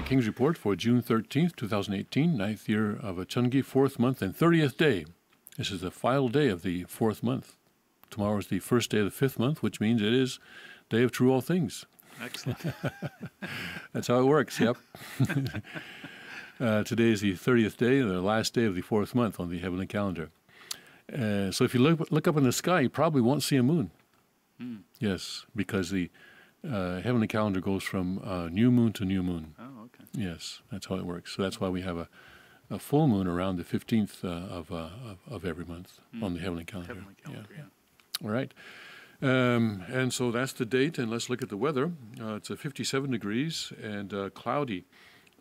King's Report for June 13th, 2018, ninth year of Achungi, 4th month and 30th day. This is the final day of the 4th month. Tomorrow is the first day of the 5th month, which means it is Day of True All Things. Excellent. That's how it works, yep. Today is the 30th day, the last day of the 4th month on the heavenly calendar. So if you look up in the sky, you probably won't see a moon. Yes, because the heavenly calendar goes from new moon to new moon. Oh, okay. Yes, that's how it works. So that's why we have a full moon around the 15th of every month on the heavenly calendar. Heavenly calendar, yeah. All right. And so that's the date, and let's look at the weather. It's 57 degrees and cloudy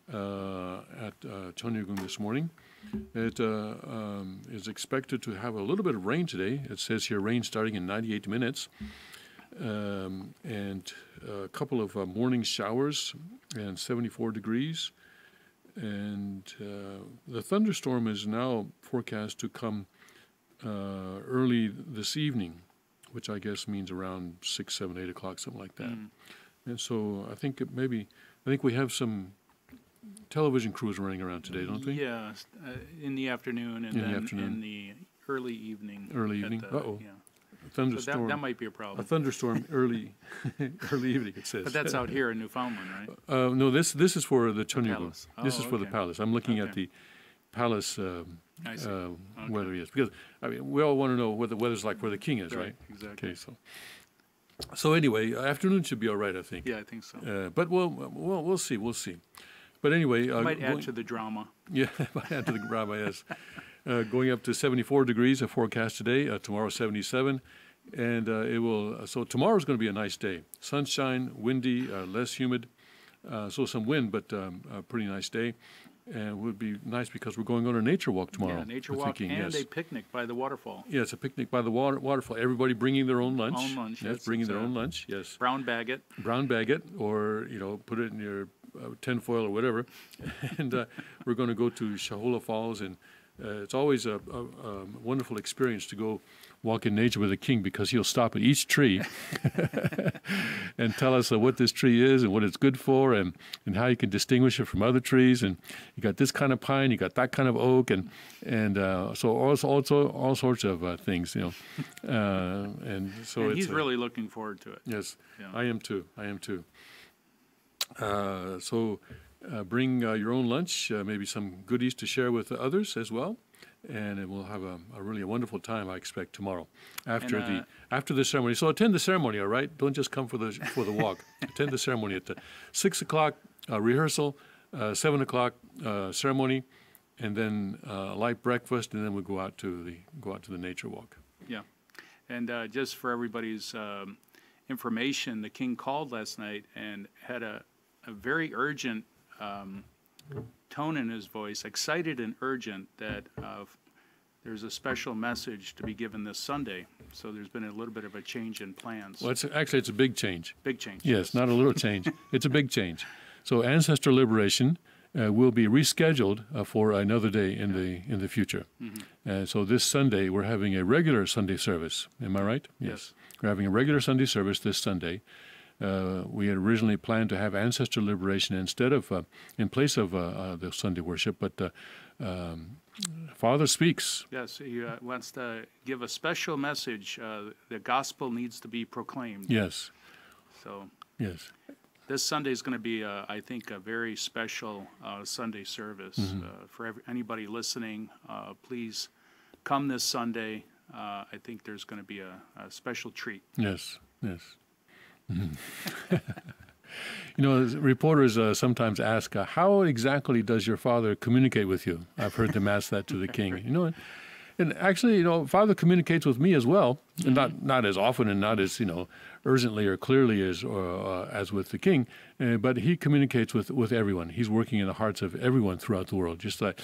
at Cheonryung this morning. It is expected to have a little bit of rain today. It says here rain starting in 98 minutes. And a couple of morning showers and 74 degrees. And the thunderstorm is now forecast to come early this evening, which I guess means around 6, 7, 8 o'clock, something like that. And so I think we have some television crews running around today, don't we? Yeah, in the afternoon and in the early evening. Early evening? Uh-oh. Yeah. A thunderstorm. So that might be a problem. A thunderstorm early evening, it says. But that's out here in Newfoundland, right? No, this is for the Cheonryung. This is for the okay. palace. I'm looking at the palace weather, yes. Because, I mean, we all want to know what the weather's like where the king is, right? Exactly. Okay, so anyway, afternoon should be all right, I think. Yeah, I think so. But we'll see. But anyway, might add to the drama. Yeah, might add to the drama. Yes, going up to 74 degrees. A forecast today. Tomorrow 77, and it will. So tomorrow's going to be a nice day. Sunshine, windy, less humid. So some wind, but a pretty nice day. And it would be nice because we're going on a nature walk tomorrow. Yeah, nature walk and a picnic by the waterfall. Yeah, it's a picnic by the waterfall. Everybody bringing their own lunch. Yes, bringing their own lunch. Yes. Brown bag it. Brown bag it, or put it in your tinfoil or whatever. And we're going to go to Shahola Falls, and it's always a wonderful experience to go walk in nature with the king, because he'll stop at each tree and tell us what this tree is and what it's good for, and how you can distinguish it from other trees. And you got this kind of pine, you got that kind of oak, and so also all sorts of things, and so and he's really looking forward to it. Yes, yeah. I am too. So bring your own lunch, maybe some goodies to share with others as well, and we'll have a really wonderful time, I expect, tomorrow after the ceremony. So attend the ceremony, all right? Don't just come for the walk. Attend the ceremony at 6 o'clock rehearsal, 7 o'clock ceremony, and then light breakfast, and then we go out to the nature walk. Yeah, and just for everybody's information, the king called last night and had a very urgent tone in his voice, excited and urgent, that there's a special message to be given this Sunday. So there's been a little bit of a change in plans. Well, it's a big change. Big change. Yes, not a little change. It's a big change. So ancestor liberation will be rescheduled for another day in the future. And so this Sunday we're having a regular Sunday service. Am I right? Yes. We're having a regular Sunday service this Sunday. We had originally planned to have ancestor liberation instead of, in place of the Sunday worship, but Father speaks. Yes, he wants to give a special message. The gospel needs to be proclaimed. Yes. So. Yes. This Sunday is going to be, I think, a very special Sunday service. For anybody listening, please come this Sunday. I think there's going to be a special treat. Yes. Reporters sometimes ask, how exactly does your father communicate with you? I've heard them ask that to the king. And actually, Father communicates with me as well, and not as often and not as urgently or clearly as with the king, but he communicates with everyone. He's working in the hearts of everyone throughout the world. Just like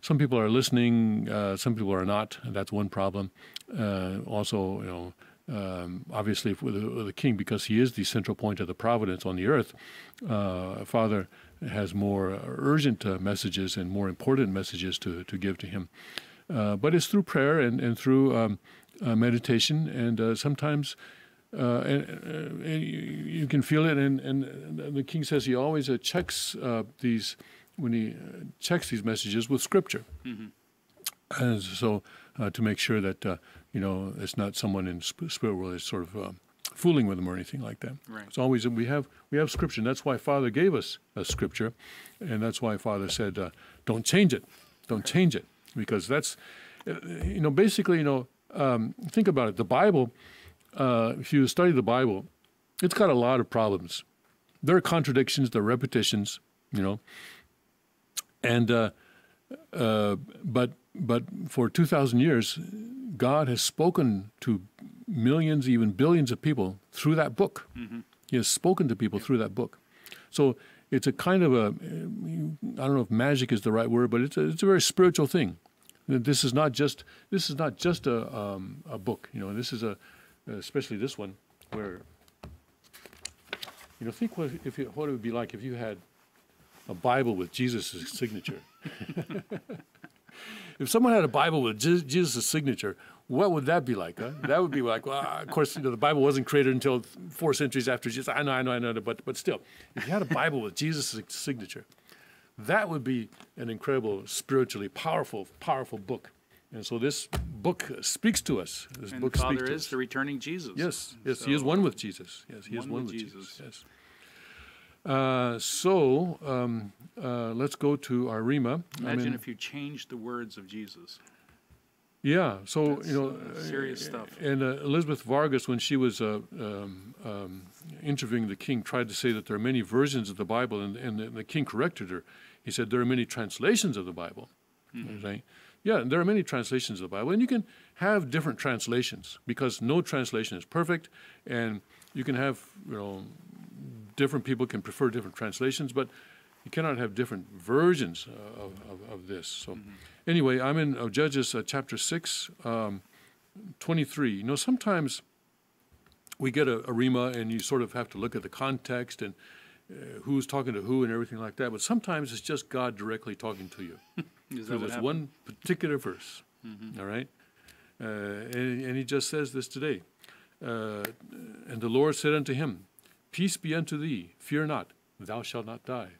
some people are listening, some people are not. That's one problem. Also, obviously with the king, because he is the central point of the providence on the earth, Father has more urgent messages and more important messages to give to him. But it's through prayer and through meditation, and sometimes and you can feel it. And the king says he always checks these when he checks these messages with Scripture, and so to make sure that it's not someone in spirit world is sort of fooling with them or anything like that. Right. It's always we have Scripture, and that's why Father gave us a Scripture, and that's why Father said, "Don't change it, don't change it," because that's basically think about it. The Bible, if you study the Bible, it's got a lot of problems. There are contradictions, there are repetitions, and but for 2,000 years, God has spoken to millions, even billions of people through that book. He has spoken to people through that book. So it's a kind of I don't know if magic is the right word, but it's a very spiritual thing. This is not just a book. This is especially this one where think what it would be like if you had a Bible with Jesus' signature. If someone had a Bible with Jesus' signature, what would that be like? Huh? That would be like, well, of course, the Bible wasn't created until 4 centuries after Jesus. I know, but still, if you had a Bible with Jesus' signature, that would be an incredible, spiritually powerful book. And so this book speaks to us. This book Father speaks to is us. the returning Jesus. Yes, So, he is one with Jesus. Yes, he is one with Jesus. Yes. Let's go to our Rhema. Imagine if you changed the words of Jesus. Yeah, so That's, serious stuff. And Elizabeth Vargas, when she was interviewing the king, tried to say that there are many versions of the Bible, and the king corrected her. He said there are many translations of the Bible. Right? Yeah, there are many translations of the Bible, and you can have different translations because no translation is perfect, and you can have different people can prefer different translations, but you cannot have different versions of this. So anyway, I'm in Judges chapter 6, 23. Sometimes we get a Rhema and you sort of have to look at the context and who's talking to who and everything like that, but sometimes it's just God directly talking to you. So there's one particular verse, all right? And he just says this today. And the Lord said unto him, "Peace be unto thee, fear not, thou shalt not die."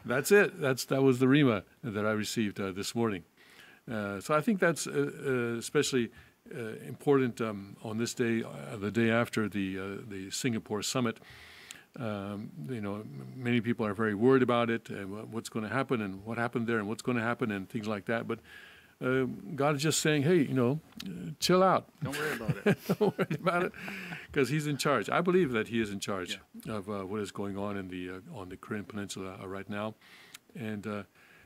That's it. That was the Rhema that I received this morning. So I think that's especially important on this day, the day after the Singapore summit. Many people are very worried about it and what's going to happen and what happened there and what's going to happen and things like that. But God is just saying, hey, chill out. Don't worry about it. Don't worry about it, because He's in charge. I believe that He is in charge of what is going on on the Korean Peninsula right now, and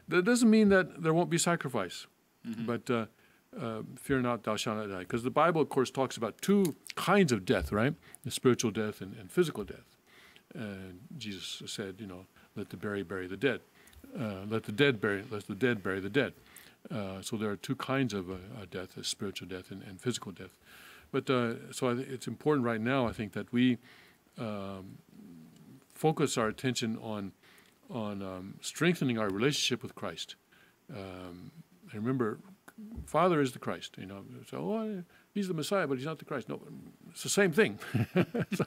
that doesn't mean that there won't be sacrifice. But fear not, thou shalt not die, because the Bible, of course, talks about two kinds of death, right? The spiritual death and physical death. Jesus said, let the bury the dead. Let the dead bury the dead. So there are two kinds of death, spiritual death and physical death. But so it's important right now, I think, that we focus our attention on strengthening our relationship with Christ. And remember, Father is the Christ. So He's the Messiah, but He's not the Christ. No, it's the same thing. So,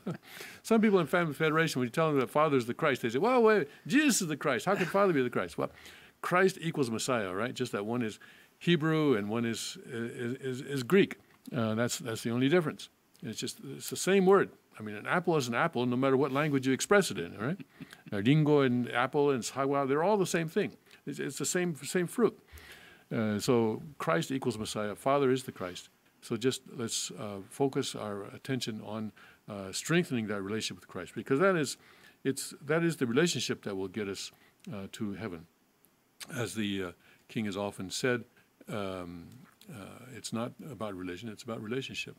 some people in Family Federation, when you tell them that Father is the Christ, they say, well, wait, Jesus is the Christ. How can Father be the Christ? Well, Christ equals Messiah, right? Just that one is Hebrew and one is Greek. That's the only difference. It's the same word. I mean, an apple is an apple, no matter what language you express it in, right? Ringo and apple and sagwa, they're all the same thing. It's the same fruit. So Christ equals Messiah. Father is the Christ. So just let's focus our attention on strengthening that relationship with Christ, because that is the relationship that will get us to heaven. As the King has often said, it's not about religion; it's about relationship.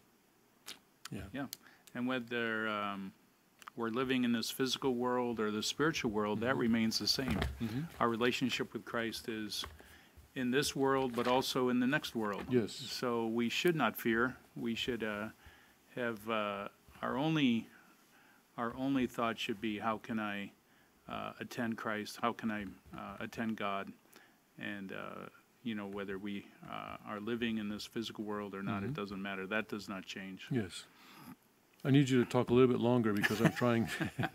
Yeah, and whether we're living in this physical world or the spiritual world, that remains the same. Our relationship with Christ is in this world, but also in the next world. Yes. So we should not fear. We should have our only thought should be, how can I attend Christ? How can I attend God? And whether we are living in this physical world or not, it doesn't matter. That does not change. Yes. I need you to talk a little bit longer because I'm trying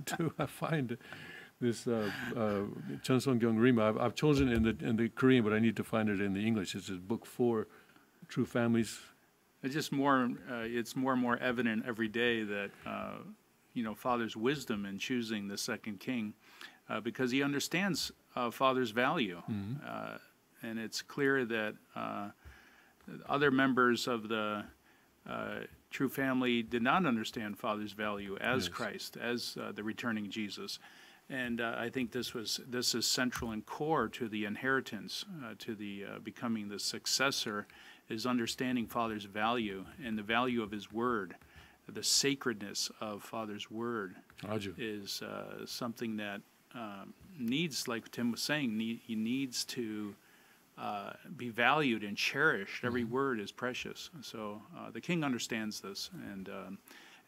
to find this Cheonsonggyung Rhema. I've chosen in the Korean, but I need to find it in the English. It's book 4, True Families. It's just more. It's more and more evident every day that Father's wisdom in choosing the second king, because he understands Father's value, and it's clear that other members of the true family did not understand Father's value as Christ, as the returning Jesus. And I think this is central and core to the inheritance, to the becoming the successor, is understanding Father's value and the value of His Word. The sacredness of Father's Word is something that needs, like Tim was saying, he needs to be valued and cherished. Every word is precious. So the king understands this, and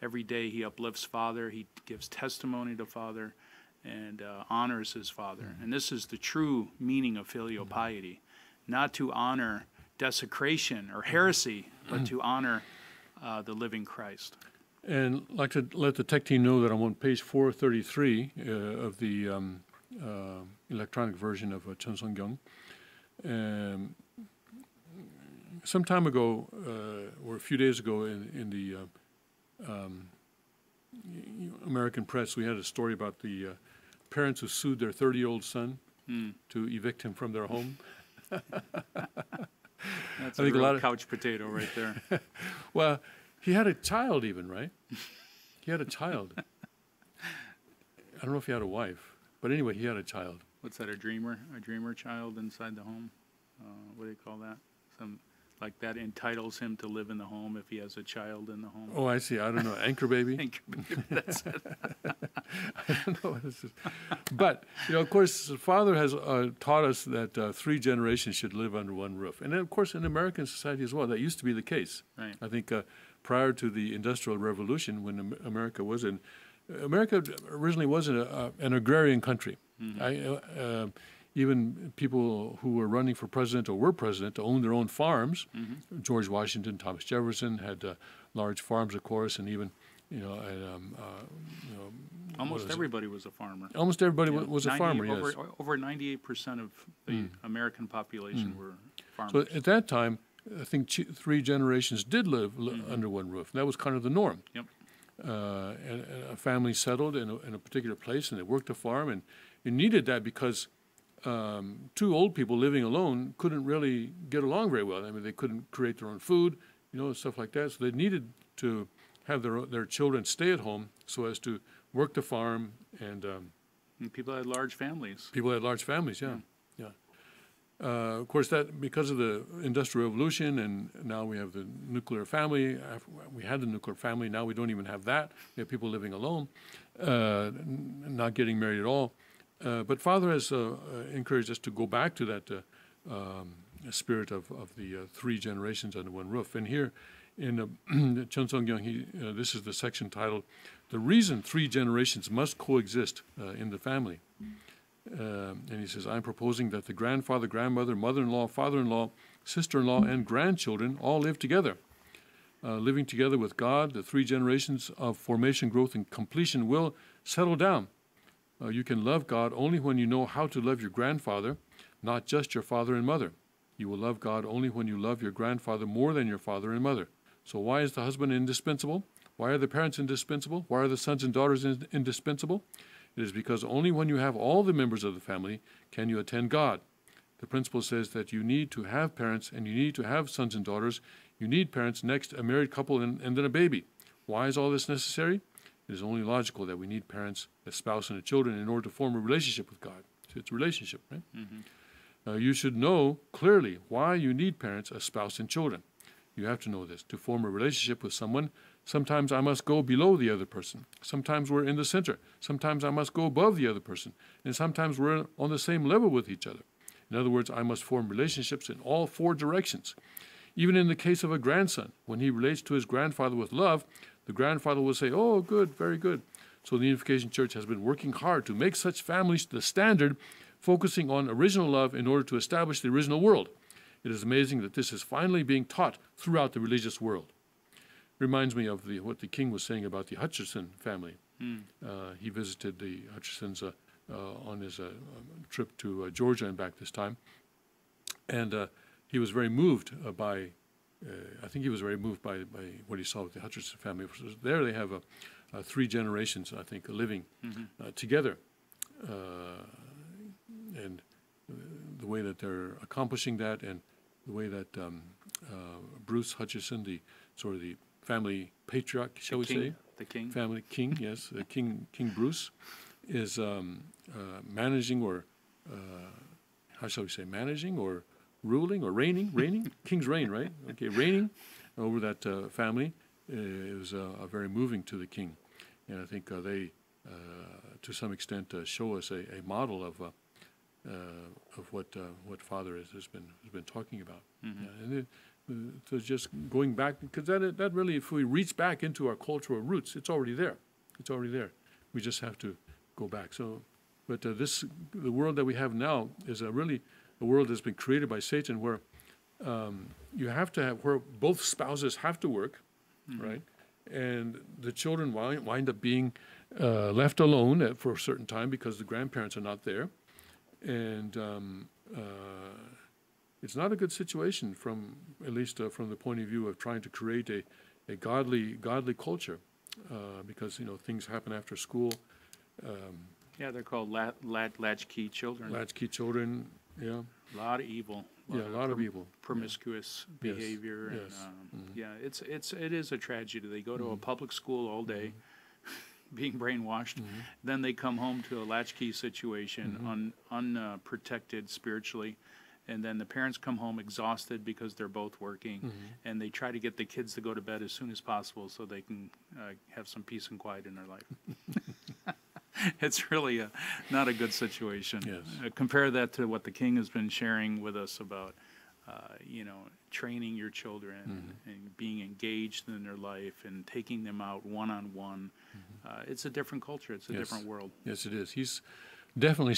every day he uplifts Father, he gives testimony to Father, and honors his Father. And this is the true meaning of filial piety, not to honor desecration or heresy, but to honor the living Christ. And I'd like to let the tech team know that I'm on page 433 of the electronic version of Cheonsonggyung. Some time ago, or a few days ago, in the American press, we had a story about the parents who sued their 30-year-old son to evict him from their home. That's a real couch potato right there. Well, he had a child even, right? He had a child. I don't know if he had a wife, but anyway, he had a child. What's that, a dreamer child inside the home? What do you call that? Like that entitles him to live in the home if he has a child in the home. Oh, I see. I don't know. Anchor baby? Anchor baby, that's it. I don't know what this is. But, of course, the Father has taught us that 3 generations should live under one roof. And then, of course, in American society as well, that used to be the case. Right. I think prior to the Industrial Revolution, when America originally was an agrarian country. Even people who were running for president or were president owned their own farms. George Washington, Thomas Jefferson had large farms, of course, and even, almost everybody was a farmer. Almost everybody was a farmer, yes. Over 98% of the American population were farmers. So at that time, I think 3 generations did live under one roof. And that was kind of the norm. Yep. And a family settled in a particular place, and they worked a farm, and you needed that because 2 old people living alone couldn't really get along very well. I mean, they couldn't create their own food, stuff like that. So they needed to have their children stay at home so as to work the farm. And people had large families. People had large families, yeah. Of course, that because of the Industrial Revolution, and now we have the nuclear family. We had the nuclear family. Now we don't even have that. We have people living alone, not getting married at all. But Father has encouraged us to go back to that spirit of the 3 generations under one roof. And here in Cheonsonggyung, this is the section titled, "The Reason 3 Generations Must Coexist in the Family." And he says, "I'm proposing that the grandfather, grandmother, mother-in-law, father-in-law, sister-in-law, and grandchildren all live together. Living together with God, the 3 generations of formation, growth, and completion will settle down. You can love God only when you know how to love your grandfather, not just your father and mother. You will love God only when you love your grandfather more than your father and mother. So why is the husband indispensable? Why are the parents indispensable? Why are the sons and daughters indispensable? It is because only when you have all the members of the family can you attend God. The principle says that you need to have parents and you need to have sons and daughters. You need parents, next a married couple, and then a baby. Why is all this necessary? It is only logical that we need parents, a spouse, and a children in order to form a relationship with God." So it's a relationship, right? You should know clearly why you need parents, a spouse, and children. You have to know this. To form a relationship with someone, sometimes I must go below the other person. Sometimes we're in the center. Sometimes I must go above the other person. And sometimes we're on the same level with each other. In other words, I must form relationships in all 4 directions. Even in the case of a grandson, when he relates to his grandfather with love, the grandfather will say, "Oh, good, very good." So the Unification Church has been working hard to make such families the standard, focusing on original love in order to establish the original world. It is amazing that this is finally being taught throughout the religious world. Reminds me of what the king was saying about the Hutcherson family. He visited the Hutchersons on his trip to Georgia and back this time. And he was very moved by, I think he was very moved by what he saw with the Hutcherson family. There they have 3 generations, I think, living together. And the way that they're accomplishing that, and the way that Bruce Hutcherson, the family patriarch, shall we say? The king. Family king, yes. King Bruce is managing, or how shall we say, managing or ruling or reigning? King's reign, right? Okay, reigning over that family is very moving to the king. And I think they, to some extent, show us a model of what Father has been talking about. And so just going back, because that really, if we reach back into our cultural roots, it's already there. It's already there. We just have to go back. So, but the world that we have now is really a world that's been created by Satan, where you have to have, where both spouses have to work, right? And the children wind up being left alone for a certain time because the grandparents are not there. And it's not a good situation, from at least from the point of view of trying to create a godly culture, because things happen after school. Yeah, they're called latchkey children. Latchkey children, yeah. A lot of evil. A lot of evil. Promiscuous behavior. Yes. And, yeah, it is a tragedy. They go to a public school all day, being brainwashed. Then they come home to a latchkey situation, unprotected spiritually. And then the parents come home exhausted because they're both working. And they try to get the kids to go to bed as soon as possible so they can have some peace and quiet in their life. It's really not a good situation. Yes. Compare that to what the king has been sharing with us about, training your children and being engaged in their life and taking them out one-on-one. It's a different culture. It's a different world. Yes, it is. He's definitely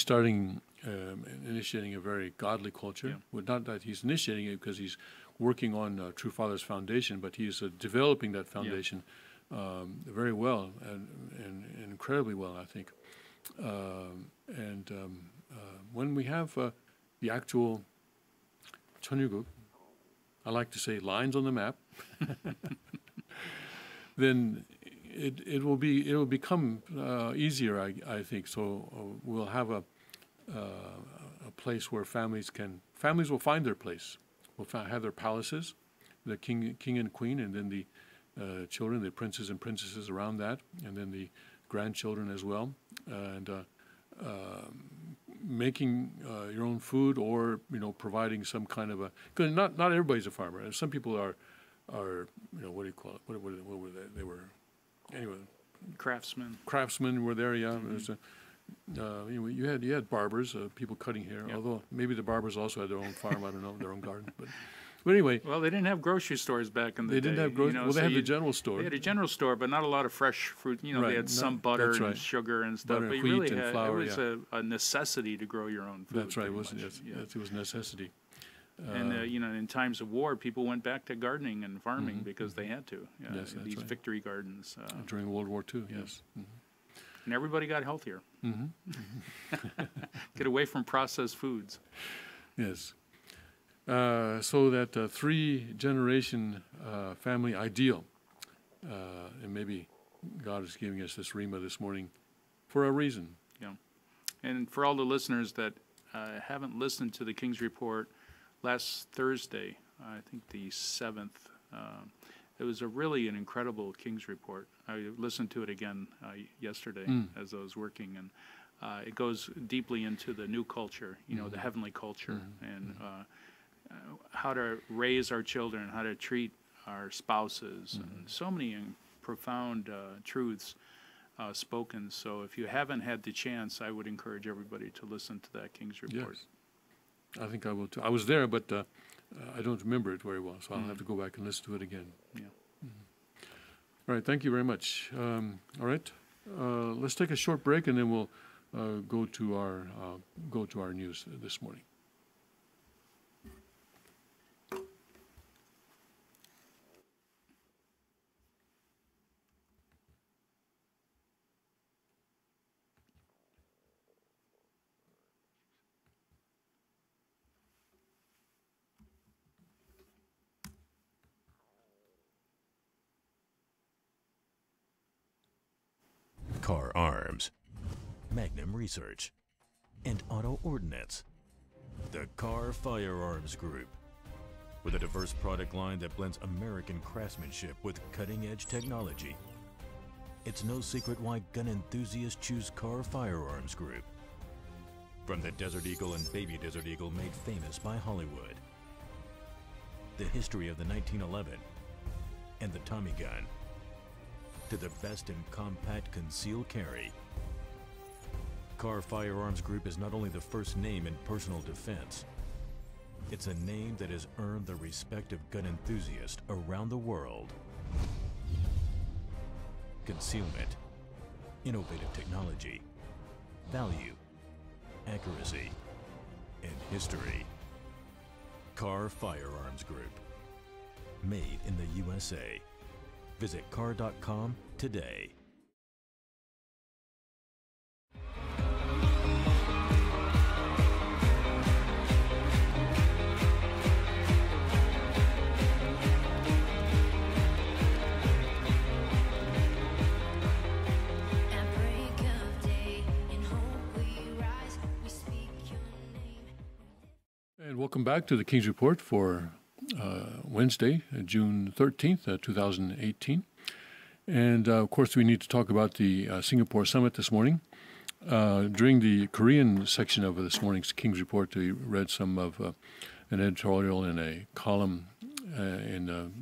initiating a very godly culture. Well, not that he's initiating it because he's working on True Father's foundation, but he's developing that foundation very well and incredibly well, I think. When we have the actual Cheonryuk, I like to say lines on the map, then it will become easier, I think. So we'll have a place where families will find their place. Will have their palaces, the king and queen, and then the children, the princes and princesses around that, and then the grandchildren as well, and making your own food, or providing some kind of because not everybody's a farmer. Some people are what do you call it? What were they? They were anyway. Craftsmen were there. Yeah, you had barbers, people cutting hair. Although maybe the barbers also had their own farm. I don't know, their own garden, but. But anyway, well, they didn't have grocery stores back in the day. They didn't have grocery. Well, they had the general store. They had a general store, but not a lot of fresh fruit. They had some butter and sugar and stuff. Butter, but wheat, and flour. It was a necessity to grow your own food. That's right. It was necessity. And in times of war, people went back to gardening and farming because they had to. Yes, that's these right. victory gardens during World War II. Yes. And everybody got healthier. Get away from processed foods. Yes. So that 3-generation family ideal, and maybe God is giving us this Rhema this morning for a reason. Yeah. And for all the listeners that haven't listened to the King's Report, last Thursday, I think the 7th, it was an incredible King's Report. I listened to it again yesterday as I was working, and it goes deeply into the new culture, the heavenly culture, and how to raise our children, how to treat our spouses, and so many profound truths spoken. So if you haven't had the chance, I would encourage everybody to listen to that King's Report. Yes. I think I will too. I was there, but I don't remember it very well, so I'll have to go back and listen to it again. Yeah. All right, thank you very much. All right, let's take a short break, and then we'll go to our news this morning. Car Arms, Magnum Research, and Auto Ordnance. The Car Firearms Group, with a diverse product line that blends American craftsmanship with cutting-edge technology. It's no secret why gun enthusiasts choose Car Firearms Group. From the Desert Eagle and Baby Desert Eagle made famous by Hollywood, the history of the 1911 and the Tommy gun, to the best in compact concealed carry. Car Firearms Group is not only the first name in personal defense, it's a name that has earned the respect of gun enthusiasts around the world. Concealment, innovative technology, value, accuracy, and history. Car Firearms Group. Made in the USA. Visit car.com today. And welcome back to the King's Report for Wednesday, June 13th, 2018. And of course, we need to talk about the Singapore summit this morning. During the Korean section of this morning's King's Report, we read some of an editorial in a column in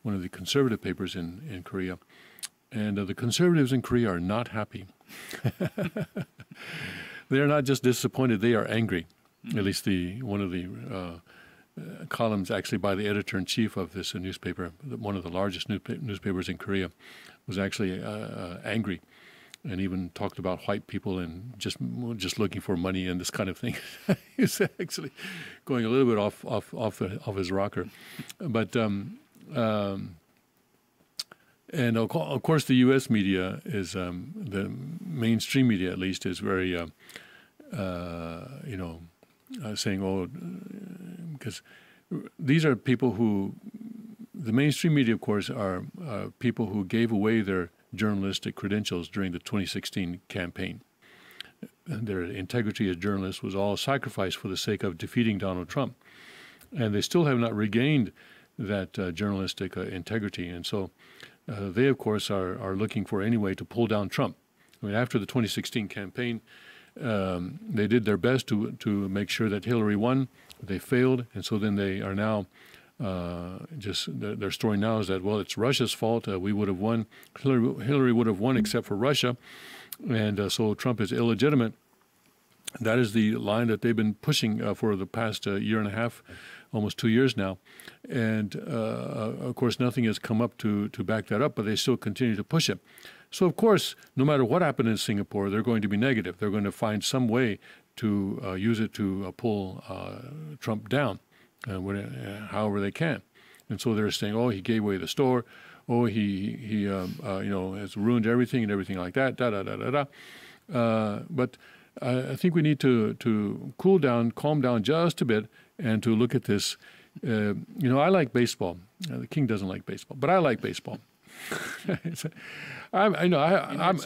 one of the conservative papers in Korea. And the conservatives in Korea are not happy. They are not just disappointed, they are angry. At least one of the columns, actually by the editor-in-chief of this newspaper, one of the largest newspapers in Korea, was actually angry, and even talked about white people and just looking for money and this kind of thing. He's actually going a little bit off his rocker, but and of course the U.S. media is the mainstream media, at least, is very saying, because these are people who, the mainstream media, of course, are people who gave away their journalistic credentials during the 2016 campaign. Their integrity as journalists was all sacrificed for the sake of defeating Donald Trump. And they still have not regained that journalistic integrity. And so they, of course, are looking for any way to pull down Trump. I mean, after the 2016 campaign, they did their best to make sure that Hillary won. They failed, and so then they are now their story now is that, well, it's Russia's fault. We would have won. Hillary would have won except for Russia, and so Trump is illegitimate. That is the line that they've been pushing for the past year and a half, almost 2 years now, and of course nothing has come up to back that up, but they still continue to push it. So, of course, no matter what happened in Singapore, they're going to be negative. They're going to find some way to use it to pull Trump down, however they can. And so they're saying, oh, he gave away the store. Oh, he has ruined everything and everything like that. But I think we need to calm down just a bit, and to look at this. I like baseball. The king doesn't like baseball, but I like baseball. It's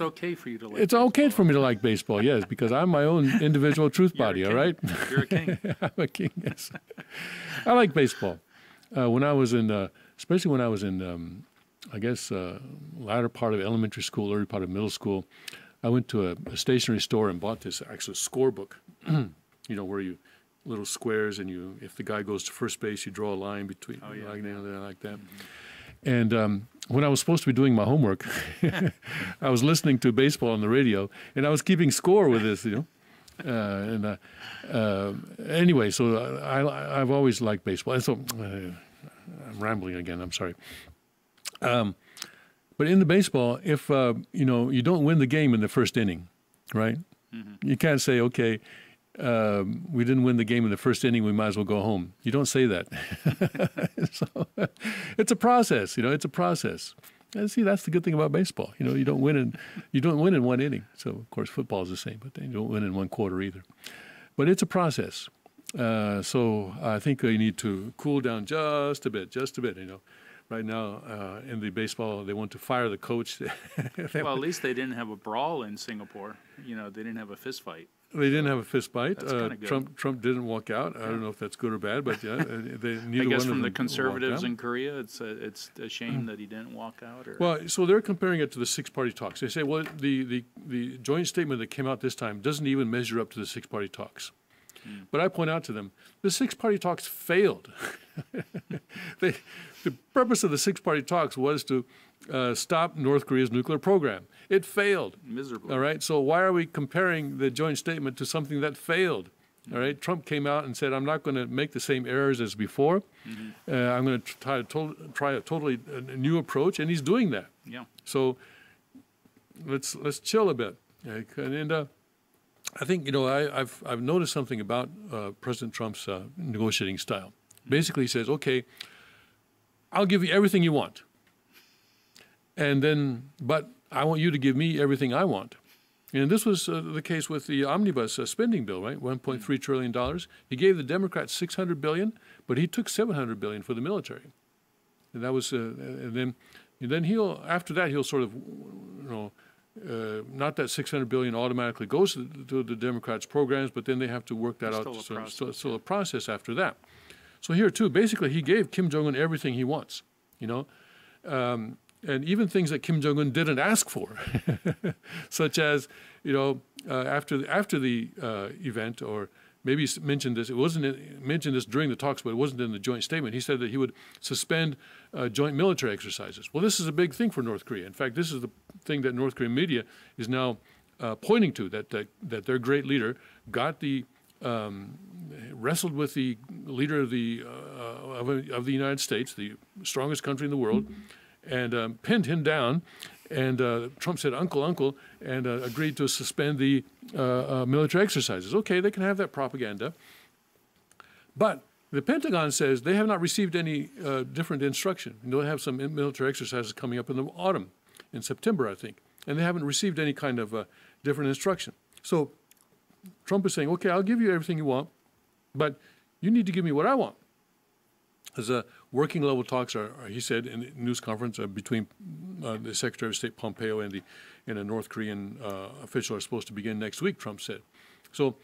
okay for you to like It's baseball. Okay for me to like baseball, yes, because I'm my own individual truth body, all right? You're a king. I'm a king, yes. I like baseball. When I was especially when I was in, latter part of elementary school, early part of middle school, I went to a stationery store and bought this actual scorebook, where you, little squares, and if the guy goes to first base, you draw a line between, like that. And when I was supposed to be doing my homework, I was listening to baseball on the radio, and I was keeping score with this, Anyway, so I've always liked baseball. And so I'm rambling again. I'm sorry. But in the baseball, if you don't win the game in the first inning, right? Mm-hmm. You can't say, okay, we didn't win the game in the first inning, we might as well go home. You don't say that. So it's a process, it's a process. And see, that's the good thing about baseball. You don't win in one inning. So of course football is the same, but you don't win in one quarter either. But it's a process. So I think you need to cool down just a bit. right now in the baseball. They want to fire the coach. Well, at least they didn't have a brawl in Singapore. You know, they didn't have a fist fight. They didn't have a fist fight. That's kinda good. Trump didn't walk out. I don't know if that's good or bad, but yeah, neither I guess one from of the them conservatives walked out. in Korea, it's a shame that he didn't walk out. Or Well, so they're comparing it to the six-party talks. They say, well, the joint statement that came out this time doesn't even measure up to the six-party talks. But I point out to them, the six-party talks failed. The purpose of the six-party talks was to stop North Korea's nuclear program. It failed. miserably. All right. So why are we comparing the joint statement to something that failed? All right. Trump came out and said, "I'm not going to make the same errors as before. I'm going to try a totally new approach," and he's doing that. Yeah. So let's chill a bit. And I think I've noticed something about President Trump's negotiating style. Basically, he says, "Okay, I'll give you everything you want, but I want you to give me everything I want." And this was the case with the omnibus spending bill, right? $1.3 trillion. He gave the Democrats $600 billion, but he took $700 billion for the military. And that was, and then after that he'll sort of, not that $600 billion automatically goes to the Democrats' programs, but then they have to work that out. Still a process after that. So here too, basically, he gave Kim Jong-un everything he wants, and even things that Kim Jong-un didn't ask for, such as, after the event, or maybe he mentioned this. It wasn't mentioned this during the talks, but it wasn't in the joint statement. He said that he would suspend joint military exercises. Well, this is a big thing for North Korea. In fact, this is the thing that North Korean media is now pointing to, that their great leader got wrestled with the leader of the United States, the strongest country in the world, and pinned him down. And Trump said, "Uncle," and agreed to suspend the military exercises. Okay, they can have that propaganda. But the Pentagon says they have not received any different instruction. They'll have some military exercises coming up in the autumn, in September, I think. And they haven't received any kind of different instruction. So Trump is saying, "Okay, I'll give you everything you want, but you need to give me what I want." As working level talks are, he said in a news conference between the Secretary of State Pompeo and a North Korean official are supposed to begin next week, Trump said. So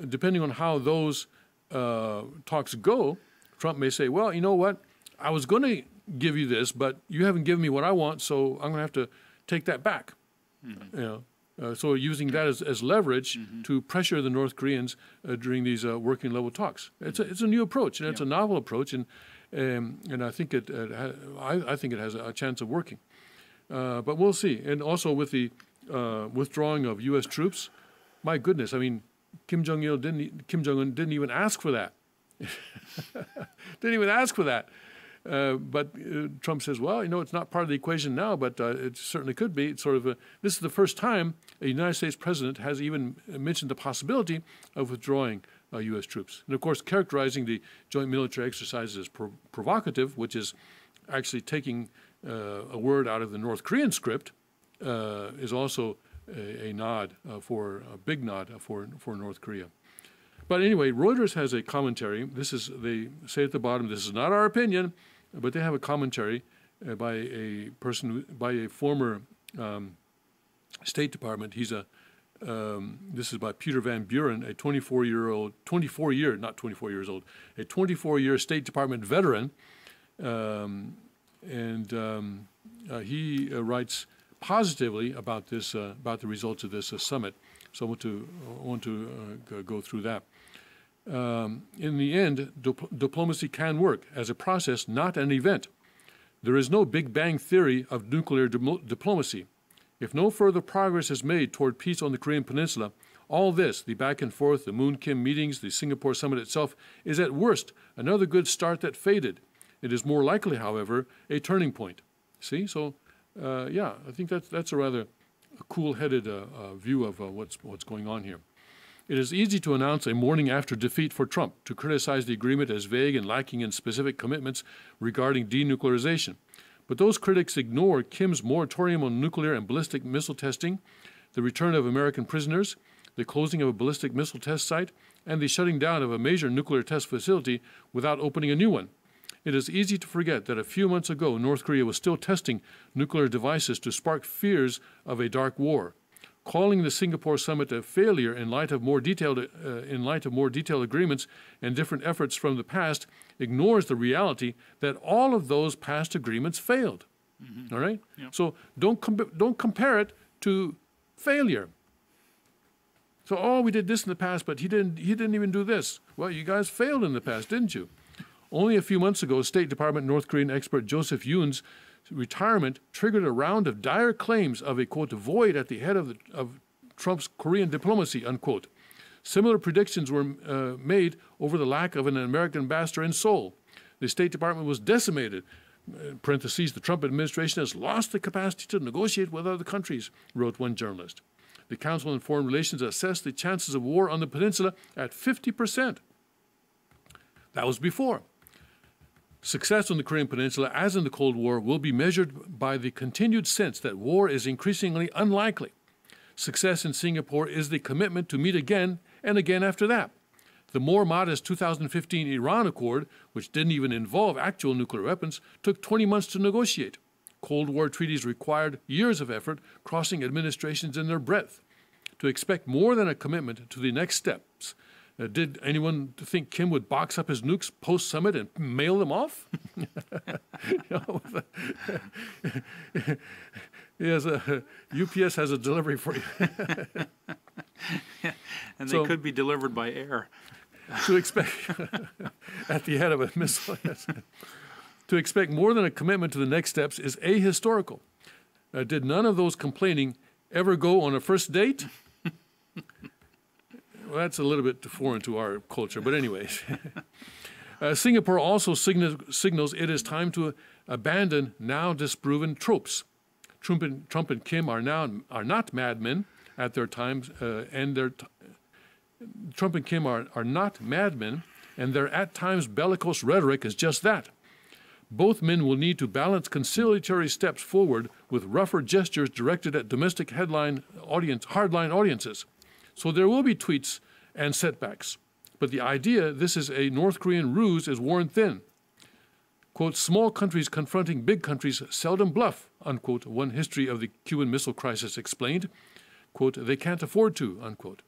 depending on how those talks go, Trump may say, "Well, you know what? I was going to give you this, but you haven't given me what I want, so I'm going to have to take that back." So using that as leverage to pressure the North Koreans during these working level talks. It's a new approach, and it's a novel approach, and I think I think it has a chance of working. But we'll see. And also with the withdrawing of U.S. troops, my goodness, I mean, Kim Jong-un didn't even ask for that. Didn't even ask for that. But Trump says, "Well, it's not part of the equation now, but it certainly could be." It's sort of this is the first time a United States president has even mentioned the possibility of withdrawing U.S. troops. And of course, characterizing the joint military exercises as provocative, which is actually taking a word out of the North Korean script, is also a big nod for North Korea. But anyway, Reuters has a commentary. They say at the bottom, "This is not our opinion," but they have a commentary by a former State Department. This is by Peter Van Buren, a 24-year State Department veteran, and he writes positively about the results of this summit. So I want to go through that. In the end, diplomacy can work as a process, not an event. There is no Big Bang theory of nuclear diplomacy. If no further progress is made toward peace on the Korean Peninsula, all this, the back and forth, the Moon-Kim meetings, the Singapore summit itself, is at worst another good start that faded. It is more likely, however, a turning point. See? So, I think that's a rather cool-headed view of what's going on here. It is easy to announce a morning after defeat for Trump, to criticize the agreement as vague and lacking in specific commitments regarding denuclearization. But those critics ignore Kim's moratorium on nuclear and ballistic missile testing, the return of American prisoners, the closing of a ballistic missile test site, and the shutting down of a major nuclear test facility without opening a new one. It is easy to forget that a few months ago, North Korea was still testing nuclear devices to spark fears of a dark war. Calling the Singapore summit a failure in light of more detailed agreements and different efforts from the past ignores the reality that all of those past agreements failed. Mm-hmm. All right. Yep. So don't compare it to failure. So we did this in the past, but he didn't even do this. Well, you guys failed in the past, didn't you? Only a few months ago, State Department North Korean expert Joseph Yoon's retirement triggered a round of dire claims of a, quote, void at the head of Trump's Korean diplomacy, unquote. Similar predictions were made over the lack of an American ambassador in Seoul. The State Department was decimated. Parentheses, the Trump administration has lost the capacity to negotiate with other countries, wrote one journalist. The Council on Foreign Relations assessed the chances of war on the peninsula at 50%. That was before. Success on the Korean Peninsula, as in the Cold War, will be measured by the continued sense that war is increasingly unlikely. Success in Singapore is the commitment to meet again and again after that. The more modest 2015 Iran Accord, which didn't even involve actual nuclear weapons, took 20 months to negotiate. Cold War treaties required years of effort, crossing administrations in their breadth. To expect more than a commitment to the next steps, did anyone think Kim would box up his nukes post-summit and mail them off? Yes, UPS has a delivery for you. And they could be delivered by air. To expect, at the head of a missile, yes. To expect more than a commitment to the next steps is ahistorical. Did none of those complaining ever go on a first date? Well, that's a little bit foreign to our culture, but anyways. Singapore also signals it is time to abandon now disproven tropes. Trump and Kim are not madmen at their times, Trump and Kim are not madmen, and their at times bellicose rhetoric is just that. Both men will need to balance conciliatory steps forward with rougher gestures directed at domestic hardline audiences. So there will be tweets and setbacks. But the idea this is a North Korean ruse is worn thin. Quote, small countries confronting big countries seldom bluff, unquote, one history of the Cuban Missile Crisis explained. Quote, they can't afford to, unquote.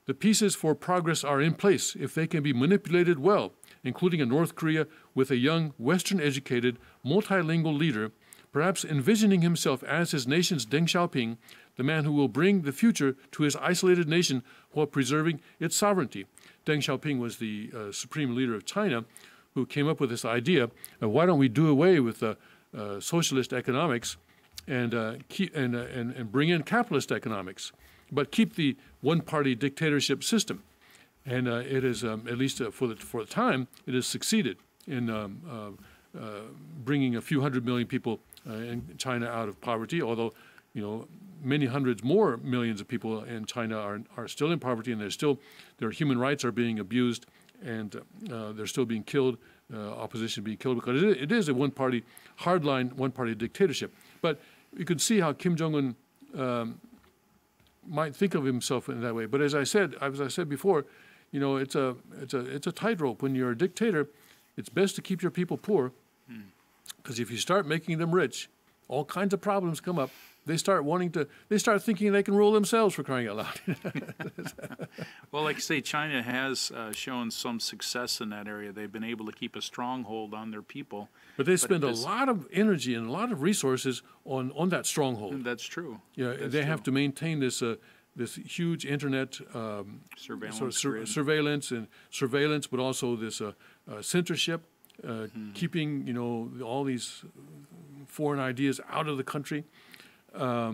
The pieces for progress are in place if they can be manipulated well, including a North Korea with a young, Western-educated, multilingual leader, perhaps envisioning himself as his nation's Deng Xiaoping, the man who will bring the future to his isolated nation while preserving its sovereignty. Deng Xiaoping was the supreme leader of China who came up with this idea of why don't we do away with socialist economics and bring in capitalist economics, but keep the one-party dictatorship system. And it is, at least for the time, it has succeeded in bringing a few hundred million people in China out of poverty, although, many hundreds more millions of people in China are still in poverty, and their human rights are being abused, and they're still being killed, opposition being killed, because it is a one-party dictatorship. But you can see how Kim Jong-un might think of himself in that way. But as I said before, it's a tightrope. When you're a dictator, it's best to keep your people poor, because if you start making them rich, all kinds of problems come up. They start thinking they can rule themselves, for crying out loud. Well, like I say, China has shown some success in that area. They've been able to keep a stronghold on their people. But they spend a lot of energy and a lot of resources on that stronghold. That's true. They have to maintain this huge internet surveillance, but also this censorship, keeping all these foreign ideas out of the country. But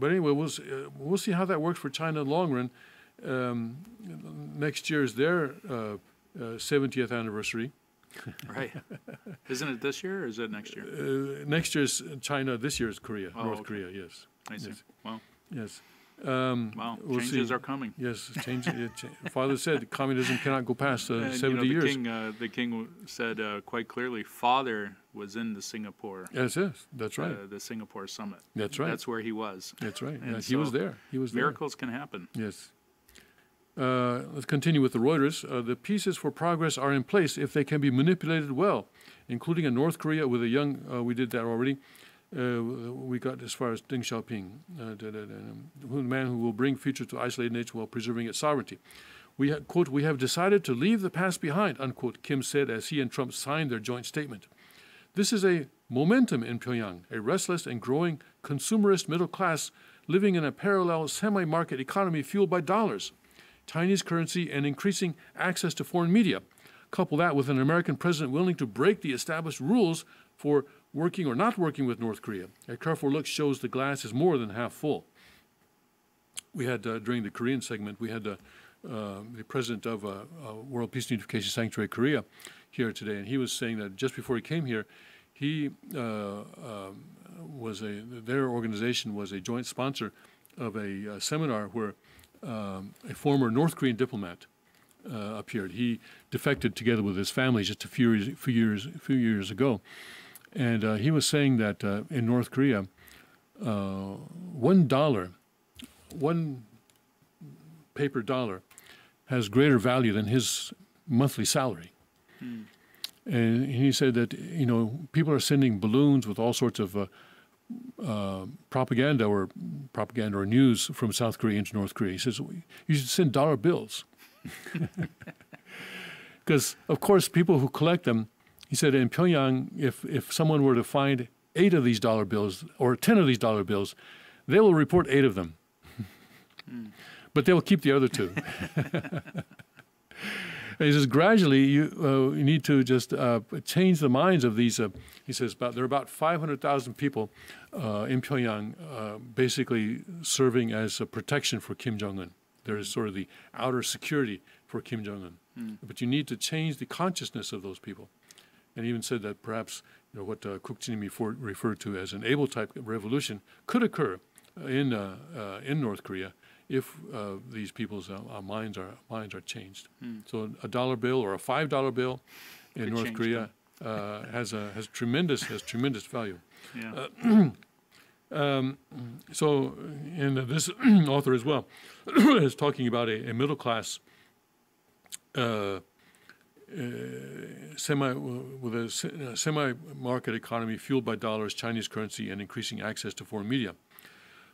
anyway, we'll see how that works for China in the long run. Next year is their 70th anniversary. Right. Isn't it this year or is it next year? Next year is China. This year is Korea. North okay. Korea, yes. I see. Yes. Well. Yes. Wow. We'll changes see. are coming. Yes, Father said communism cannot go past 70 years. The king said quite clearly, Father was in the Singapore. Yes, that's right. The Singapore summit. That's right. That's where he was. That's right. And he was there. Miracles can happen. Yes. let's continue with the Reuters. The pieces for progress are in place if they can be manipulated well, including in North Korea with a young, we did that already. We got as far as Deng Xiaoping, the man who will bring future to isolated nation while preserving its sovereignty. We quote, "We have decided to leave the past behind," unquote, Kim said as he and Trump signed their joint statement. This is a momentum in Pyongyang, a restless and growing consumerist middle class living in a parallel semi-market economy fueled by dollars, Chinese currency, and increasing access to foreign media. Couple that with an American president willing to break the established rules for working or not working with North Korea. A careful look shows the glass is more than half full. We had, during the Korean segment, we had the president of World Peace and Unification Sanctuary Korea here today, and he was saying that just before he came here, he their organization was a joint sponsor of a seminar where a former North Korean diplomat appeared. He defected together with his family just a few years ago, and he was saying that in North Korea, $1, one paper dollar, has greater value than his monthly salary. And he said that, people are sending balloons with all sorts of propaganda or news from South Korea into North Korea. He says, you should send dollar bills. Because, of course, people who collect them, he said in Pyongyang, if someone were to find 8 of these dollar bills or 10 of these dollar bills, they will report 8 of them. But they will keep the other 2. And he says, gradually, you need to just change the minds of these. He says there are about 500,000 people in Pyongyang basically serving as a protection for Kim Jong-un. There is sort of the outer security for Kim Jong-un. But you need to change the consciousness of those people. And he even said that perhaps what Kuk Jin-mi referred to as an able-type revolution could occur in North Korea if these people's minds are changed. So a dollar bill or a $5 bill in North Korea has tremendous value. Yeah. So, and this author as well is talking about a middle class semi-market economy fueled by dollars, Chinese currency, and increasing access to foreign media.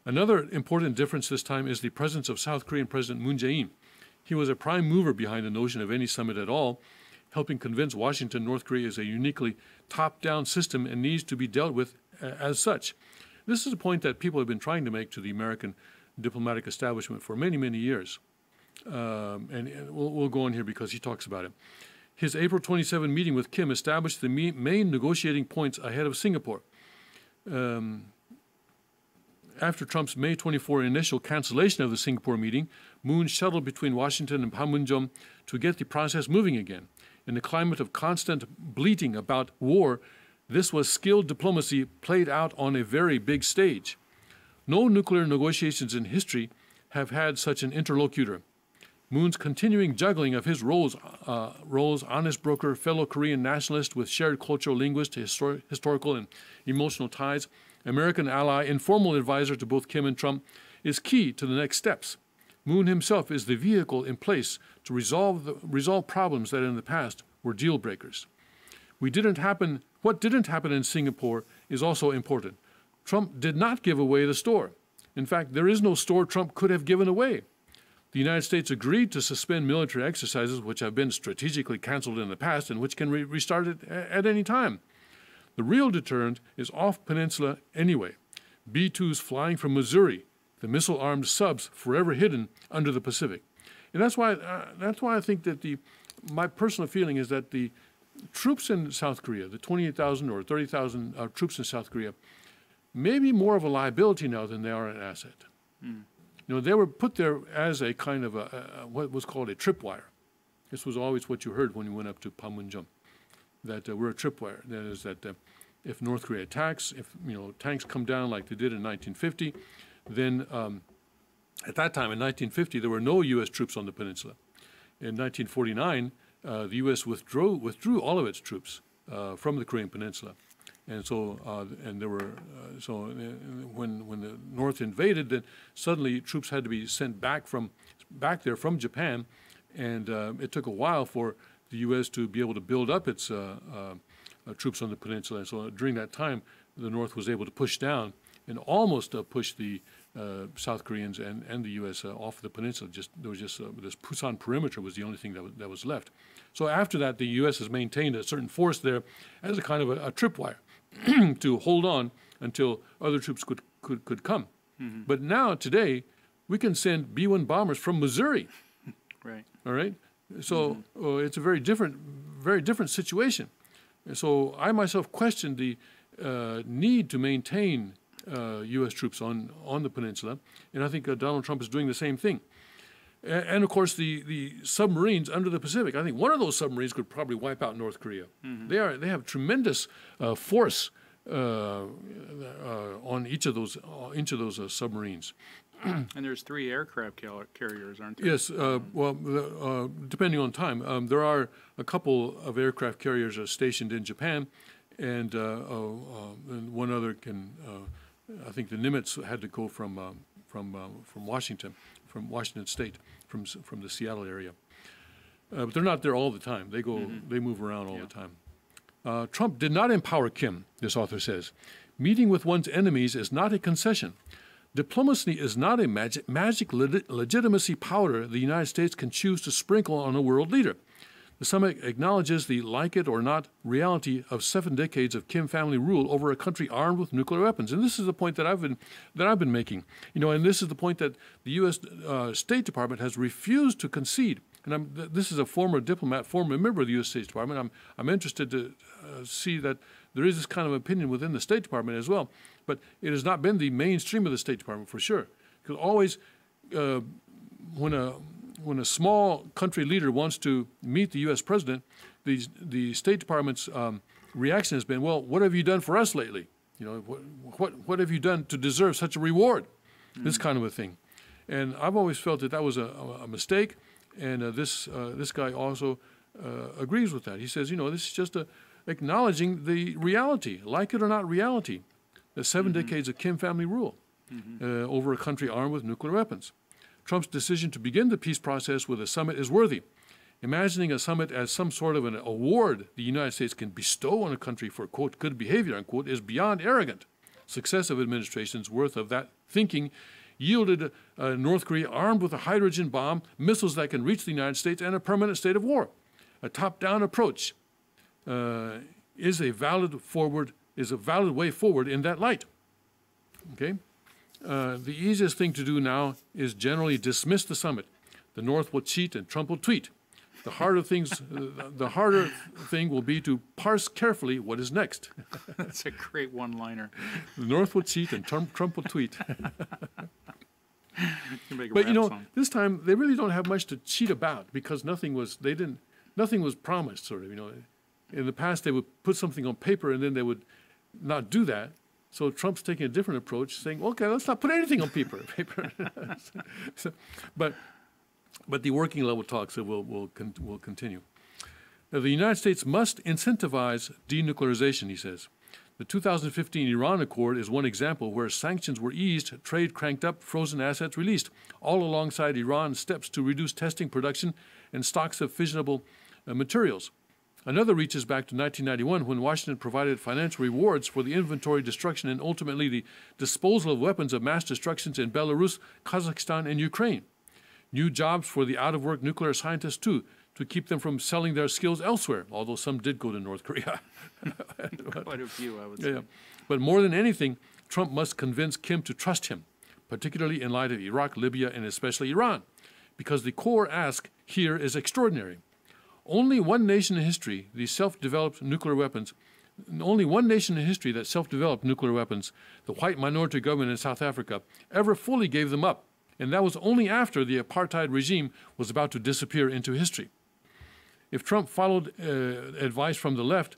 Another important difference this time is the presence of South Korean President Moon Jae-in. He was a prime mover behind the notion of any summit at all, helping convince Washington North Korea is a uniquely top-down system and needs to be dealt with as such. This is a point that people have been trying to make to the American diplomatic establishment for many, many years. And we'll go on here because he talks about it. His April 27 meeting with Kim established the main negotiating points ahead of Singapore. After Trump's May 24 initial cancellation of the Singapore meeting, Moon shuttled between Washington and Panmunjom to get the process moving again. In the climate of constant bleating about war, this was skilled diplomacy played out on a very big stage. No nuclear negotiations in history have had such an interlocutor. Moon's continuing juggling of his roles, honest broker, fellow Korean nationalist with shared cultural, linguist, historical, and emotional ties, American ally, informal advisor to both Kim and Trump, is key to the next steps. Moon himself is the vehicle in place to resolve problems that in the past were deal breakers. What didn't happen in Singapore is also important. Trump did not give away the store. In fact, there is no store Trump could have given away. The United States agreed to suspend military exercises which have been strategically canceled in the past and which can be restarted at any time. The real deterrent is off peninsula anyway. B-2s flying from Missouri, the missile-armed subs forever hidden under the Pacific. And that's why I think that my personal feeling is that the troops in South Korea, the 28,000 or 30,000 troops in South Korea, may be more of a liability now than they are an asset. They were put there as a kind of what was called a tripwire. This was always what you heard when you went up to Panmunjom, that we're a tripwire. That is that if North Korea attacks, if tanks come down like they did in 1950, then at that time in 1950 there were no U.S. troops on the peninsula. In 1949, the U.S. withdrew all of its troops from the Korean Peninsula, and so when the North invaded, then suddenly troops had to be sent back from back there from Japan, and it took a while for the U.S. to be able to build up its troops on the peninsula. And so during that time, the North was able to push down and almost push the South Koreans and the U.S. Off the peninsula. There was just this Pusan perimeter was the only thing that was left. So after that, the U.S. has maintained a certain force there as a kind of a tripwire to hold on until other troops could come. Mm-hmm. But now, today, we can send B-1 bombers from Missouri. Right. All right? So it's a very different situation. And so I myself question the need to maintain U.S. troops on the peninsula, and I think Donald Trump is doing the same thing. And of course, the submarines under the Pacific. I think one of those submarines could probably wipe out North Korea. Mm-hmm. They have tremendous force on each of those submarines. And there's 3 aircraft carriers, aren't there? Yes. Well, depending on time, there are a couple of aircraft carriers stationed in Japan, and one other can. I think the Nimitz had to go from Washington State, from the Seattle area. But they're not there all the time. They go. Mm-hmm. They move around all the time. Trump did not empower Kim, this author says. Meeting with one's enemies is not a concession. Diplomacy is not a magic legitimacy powder the United States can choose to sprinkle on a world leader. The summit acknowledges the like it or not reality of 7 decades of Kim family rule over a country armed with nuclear weapons. And this is the point that I've been making. And this is the point that the U.S. State Department has refused to concede. And this is a former diplomat, former member of the U.S. State Department. I'm interested to see that there is this kind of opinion within the State Department as well. But it has not been the mainstream of the State Department for sure. Because always, when a small country leader wants to meet the U.S. president, the State Department's reaction has been, "Well, what have you done for us lately? What have you done to deserve such a reward?" Mm-hmm. This kind of a thing. And I've always felt that was a mistake. And this guy also agrees with that. He says, this is just acknowledging the reality, like it or not reality, the 7 decades of Kim family rule over a country armed with nuclear weapons. Trump's decision to begin the peace process with a summit is worthy. Imagining a summit as some sort of an award the United States can bestow on a country for, quote, good behavior, unquote, is beyond arrogant. Successive administrations worth of that thinking yielded North Korea armed with a hydrogen bomb, missiles that can reach the United States, and a permanent state of war. A top-down approach is a valid way forward in that light. Okay? The easiest thing to do now is generally dismiss the summit. The North will cheat and Trump will tweet. The harder thing will be to parse carefully what is next. That's a great one-liner. The North will cheat and Trump will tweet. But this time they really don't have much to cheat about because nothing was promised, sort of. In the past they would put something on paper and then they would not do that. So Trump's taking a different approach, saying, "Okay, let's not put anything on paper." But the working level talks will continue. Now, the United States must incentivize denuclearization, he says. The 2015 Iran Accord is one example where sanctions were eased, trade cranked up, frozen assets released, all alongside Iran's steps to reduce testing, production, and stocks of fissionable materials. Another reaches back to 1991 when Washington provided financial rewards for the inventory, destruction, and ultimately the disposal of weapons of mass destruction in Belarus, Kazakhstan, and Ukraine. New jobs for the out-of-work nuclear scientists, too, to keep them from selling their skills elsewhere, although some did go to North Korea. Quite a few, I would say. Yeah. But more than anything, Trump must convince Kim to trust him, particularly in light of Iraq, Libya, and especially Iran, because the core ask here is extraordinary. Only one nation in history, that self-developed nuclear weapons, the white minority government in South Africa, ever fully gave them up. And that was only after the apartheid regime was about to disappear into history. If Trump followed advice from the left,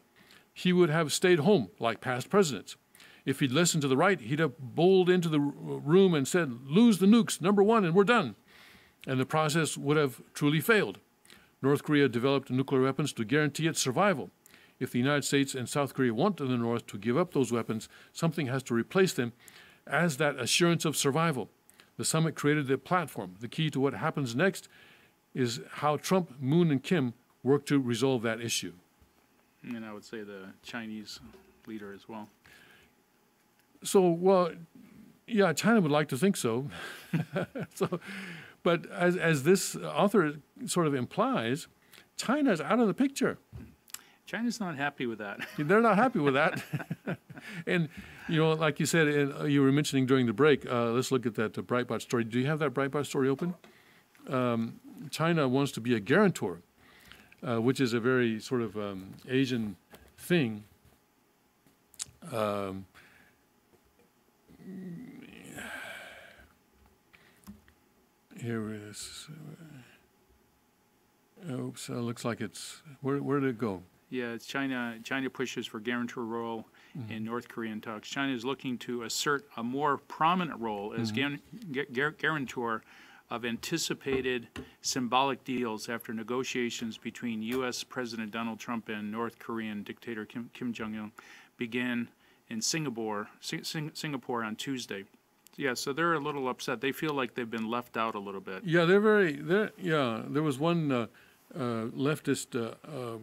he would have stayed home like past presidents. If he'd listened to the right, he'd have bowled into the room and said, "Lose the nukes, #1, and we're done." And the process would have truly failed. North Korea developed nuclear weapons to guarantee its survival. If the United States and South Korea want the North to give up those weapons, something has to replace them as that assurance of survival. The summit created the platform. The key to what happens next is how Trump, Moon, and Kim work to resolve that issue. And I would say the Chinese leader as well. So, well, yeah, China would like to think so. But as this author sort of implies, China's out of the picture. China's not happy with that. They're not happy with that. And, you know, like you said, you were mentioning during the break, let's look at that Breitbart story. Do you have that Breitbart story open? China wants to be a guarantor, which is a very sort of Asian thing. Here it is. Oops, looks like it's, where did it go? Yeah, it's China. China pushes for guarantor role in North Korean talks. China is looking to assert a more prominent role as guarantor of anticipated symbolic deals after negotiations between U.S. President Donald Trump and North Korean dictator Kim Jong-un began in Singapore on Tuesday. Yeah, so they're a little upset. They feel like they've been left out a little bit. Yeah, there was one leftist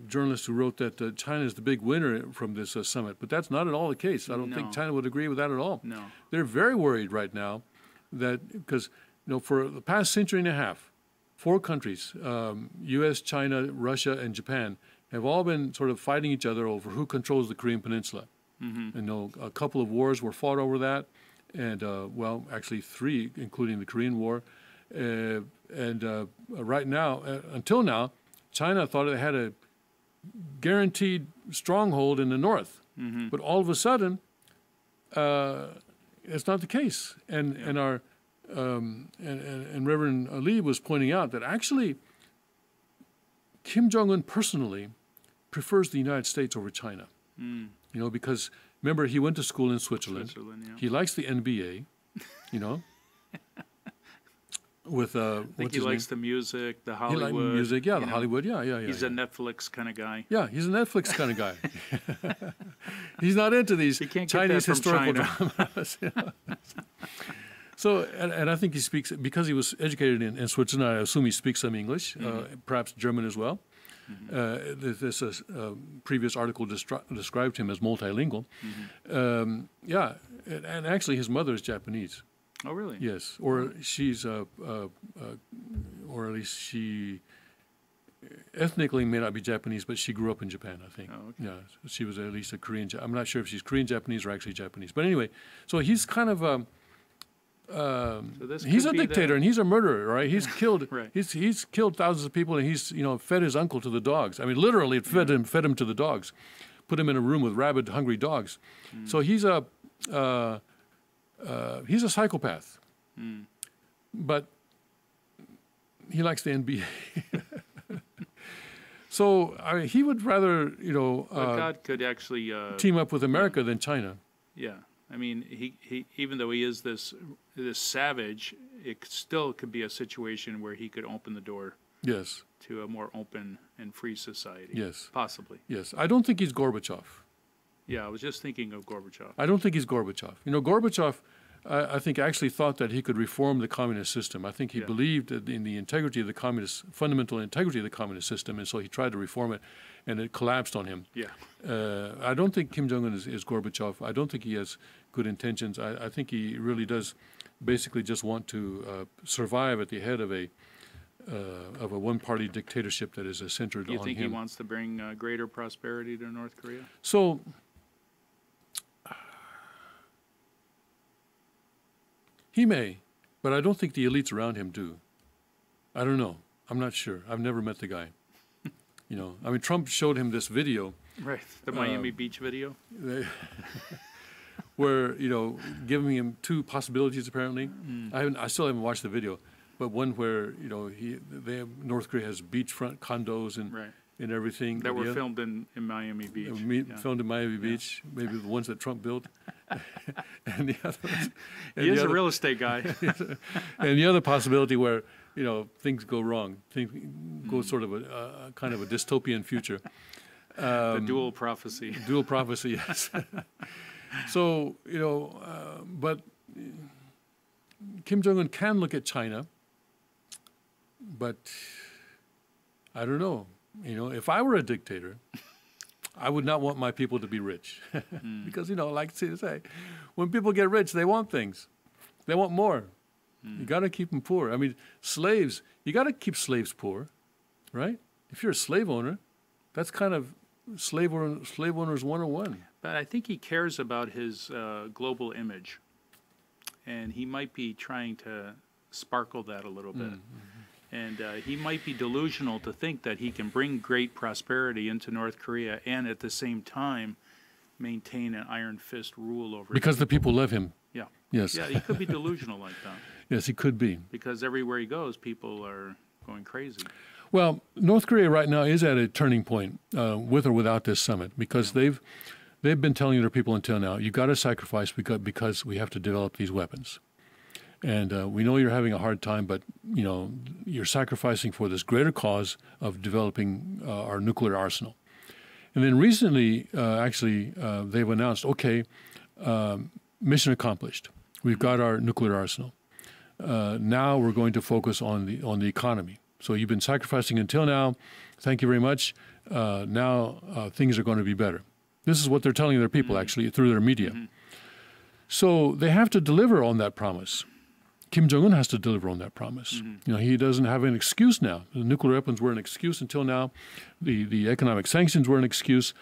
journalist who wrote that China is the big winner from this summit, but that's not at all the case. I don't think China would agree with that at all. No. They're very worried right now that, because, you know, for the past century and a half, 4 countries, U.S., China, Russia, and Japan, have all been sort of fighting each other over who controls the Korean Peninsula. You know, a couple of wars were fought over that, and, well, actually 3, including the Korean War. Right now, until now, China thought it had a guaranteed stronghold in the north. But all of a sudden, it's not the case. And Reverend Lee was pointing out that actually Kim Jong-un personally prefers the United States over China. You know, because remember, he went to school in Switzerland. Yeah. He likes the NBA, you know. With I think he likes the music, the Hollywood. He likes music, yeah, the Hollywood, yeah. He's a Netflix kind of guy. Yeah, he's a Netflix kind of guy. He's not into these Chinese historical dramas. So, and I think he speaks, because he was educated in Switzerland, I assume he speaks some English, perhaps German as well. This previous article described him as multilingual. Yeah, and actually his mother is Japanese. Oh, really? Yes, or she's, or at least she ethnically may not be Japanese, but she grew up in Japan, I think. Oh, okay. Yeah, she was at least a Korean. I'm not sure if she's Korean Japanese or actually Japanese. But anyway, so he's kind of he's a dictator and he's a murderer, right? He's killed. Right. He's killed thousands of people, and he's, you know, fed his uncle to the dogs. I mean, literally fed him to the dogs, put him in a room with rabid, hungry dogs. So he's a psychopath, but he likes the NBA. So he would rather, you know, God could actually team up with America than China. Yeah, I mean, he even though he is this savage, it still could be a situation where he could open the door. Yes. To a more open and free society. Yes. Possibly. Yes. I don't think he's Gorbachev. Yeah, I was just thinking of Gorbachev. I don't think he's Gorbachev. You know, Gorbachev, I think, actually thought that he could reform the communist system. I think he believed in the integrity of the fundamental integrity of the communist system, and so he tried to reform it, and it collapsed on him. Yeah. I don't think Kim Jong-un is Gorbachev. I don't think he has good intentions. I think he really does basically just want to survive at the head of a one-party dictatorship that is centered on him. You think he wants to bring greater prosperity to North Korea? So, he may, but I don't think the elites around him do. I don't know. I'm not sure. I've never met the guy. You know, I mean, Trump showed him this video. Right, the Miami Beach video. Where, you know, giving him 2 possibilities apparently. I still haven't watched the video, but one where, you know, North Korea has beachfront condos and everything that were filmed in Miami Beach. Filmed in Miami Beach, maybe the ones that Trump built. And the other ones, he is a real estate guy. And the other possibility where, you know, things go wrong, things go sort of a kind of a dystopian future. The dual prophecy. Dual prophecy, yes. So, you know, but Kim Jong-un can look at China, but I don't know. If I were a dictator, I would not want my people to be rich. Because, like to say, when people get rich, they want things. They want more. You got to keep them poor. I mean, slaves, you got to keep slaves poor, right? If you're a slave owner, that's kind of slave owners 101. But I think he cares about his global image. And he might be trying to sparkle that a little bit. And he might be delusional to think that he can bring great prosperity into North Korea and at the same time maintain an iron fist rule over because the people love him. Yeah. Yes. Yeah, he could be delusional like that. Yes, he could be. Because everywhere he goes, people are going crazy. Well, North Korea right now is at a turning point, with or without this summit, because they've been telling their people until now, you got to sacrifice because we have to develop these weapons. And we know you're having a hard time, but you're sacrificing for this greater cause of developing our nuclear arsenal. And then recently, they've announced, okay, mission accomplished. We've got our nuclear arsenal. Now we're going to focus on the economy. So you've been sacrificing until now. Thank you very much. Now things are going to be better. This is what they're telling their people, actually, through their media. So they have to deliver on that promise. Kim Jong-un has to deliver on that promise. He doesn't have an excuse now. The nuclear weapons were an excuse until now. The economic sanctions were an excuse.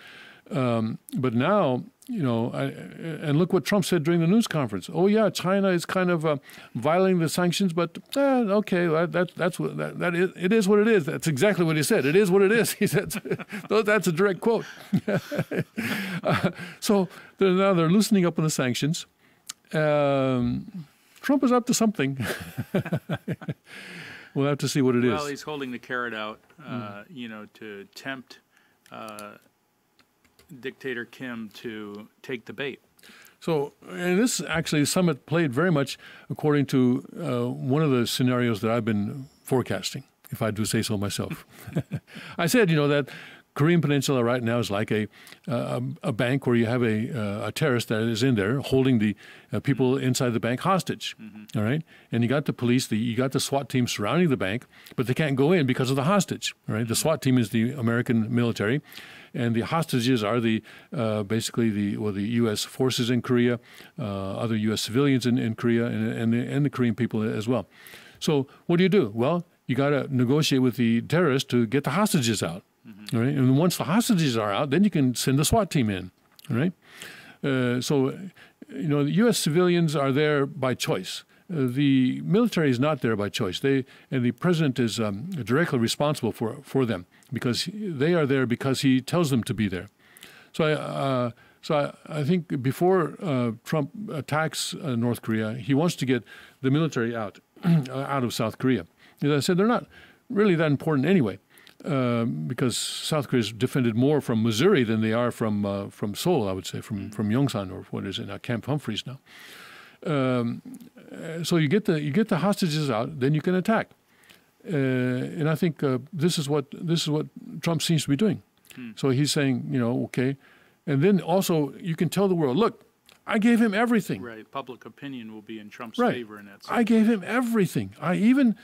But now, and look what Trump said during the news conference. Oh yeah, China is kind of violating the sanctions, but okay, it is what it is. That's exactly what he said. It is what it is. He said, that's a direct quote. So now they're loosening up on the sanctions. Trump is up to something. We'll have to see what it is. Well, he's holding the carrot out, to tempt Dictator Kim to take the bait. So, and this actually summit played very much according to one of the scenarios that I've been forecasting, if I do say so myself. I said, that Korean Peninsula right now is like a bank where you have a terrorist that is in there holding the people inside the bank hostage, all right? And you got the police, you got the SWAT team surrounding the bank, but they can't go in because of the hostage, all right? The SWAT team is the American military, and the hostages are basically the U.S. forces in Korea, other U.S. civilians in Korea, and the Korean people as well. So what do? Well, you got to negotiate with the terrorists to get the hostages out. All right? And once the hostages are out, then you can send the SWAT team in. All right? So, the U.S. civilians are there by choice. The military is not there by choice. And the president is directly responsible for them because they are there because he tells them to be there. So I think before Trump attacks North Korea, he wants to get the military out of South Korea. As I said, they're not really that important anyway. Because South Korea is defended more from Missouri than they are from Seoul, I would say, from Yongsan or what is it now, Camp Humphreys now. So you get the hostages out, then you can attack. And I think this is what Trump seems to be doing. So he's saying, okay, and then also you can tell the world, look, I gave him everything. Right, public opinion will be in Trump's favor in that sense. I gave him everything. I even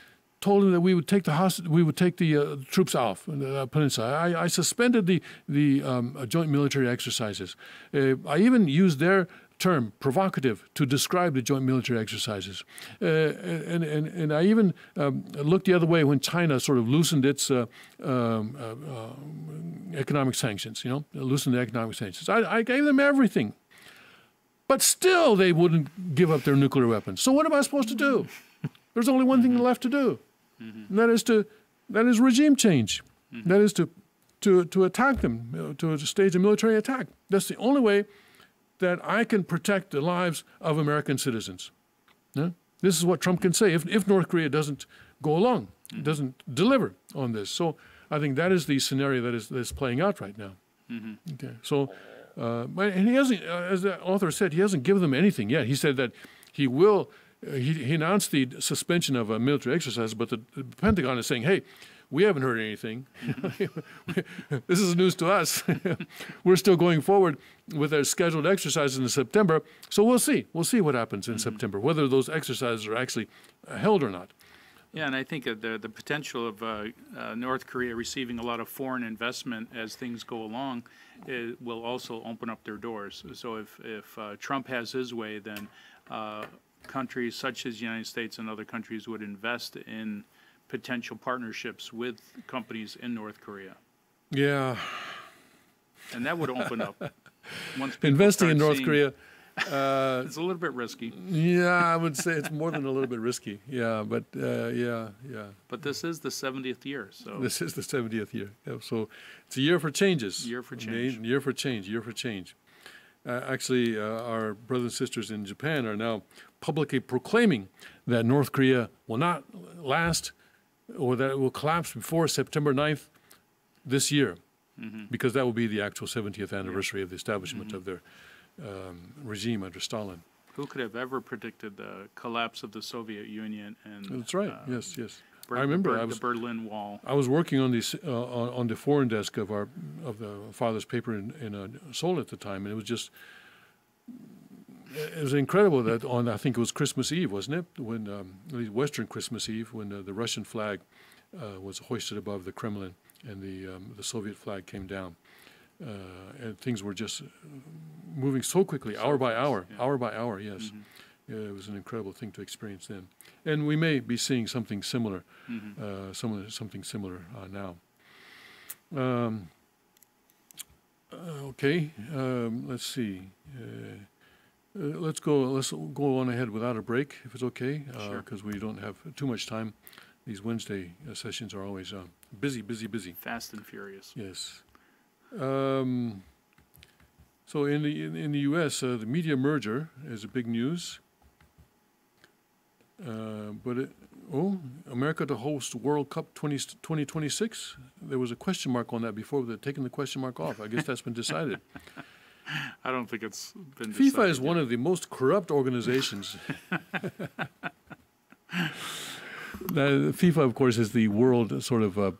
told him that we would take the troops off the peninsula. I suspended the joint military exercises. I even used their term, provocative, to describe the joint military exercises. And I even looked the other way when China sort of loosened its economic sanctions, loosened the economic sanctions. I gave them everything. But still they wouldn't give up their nuclear weapons. So what am I supposed to do? There's only one thing left to do. And that is regime change. That is to attack them, to stage a military attack. That's the only way that I can protect the lives of American citizens. Yeah? This is what Trump can say if North Korea doesn't go along, doesn't deliver on this. So I think that is the scenario that is playing out right now. Okay. So, and he hasn't, as the author said, he hasn't given them anything yet. He said that he will. He announced the suspension of a military exercise, but the Pentagon is saying, hey, we haven't heard anything. This is news to us. We're still going forward with our scheduled exercises in September. So we'll see. We'll see what happens in September, whether those exercises are actually held or not. Yeah, and I think the potential of North Korea receiving a lot of foreign investment as things go along will also open up their doors. So if Trump has his way, then countries such as the United States and other countries would invest in potential partnerships with companies in North Korea. Yeah. And that would open up. Once people Investing in start North seeing- Korea, It's a little bit risky, yeah, I would say it's more than a little bit risky. Yeah, but yeah. but this is the 70th year, so This is the 70th year. Yeah, so it's a year for changes. Year for change. Year for change. Year for change. Actually, our brothers and sisters in Japan are now publicly proclaiming that North Korea will not last, or that it will collapse before September 9th this year, because that will be the actual 70th anniversary of the establishment of their regime under Stalin. who could have ever predicted the collapse of the Soviet Union and That's right. Yes. Ber- I remember the I was Berlin Wall? I was working on these on the foreign desk of the father's paper in Seoul at the time, and it was incredible that on, I think it was Christmas Eve, wasn't it? When Western Christmas Eve, when the Russian flag was hoisted above the Kremlin and the Soviet flag came down, and things were just moving so quickly, hour by hour. Yes. Yeah, it was an incredible thing to experience then, and we may be seeing something similar, something similar now. Okay, let's see. Let's go on ahead without a break, if it's okay, Sure. because we don't have too much time. These Wednesday sessions are always busy. Fast and furious. Yes. So in the U.S., the media merger is a big news. But America to host World Cup 2026? There was a question mark on that before. They've taken the question mark off. I guess that's been decided. I don't think it's been FIFA decided is one of the most corrupt organizations. FIFA, of course, is the world sort of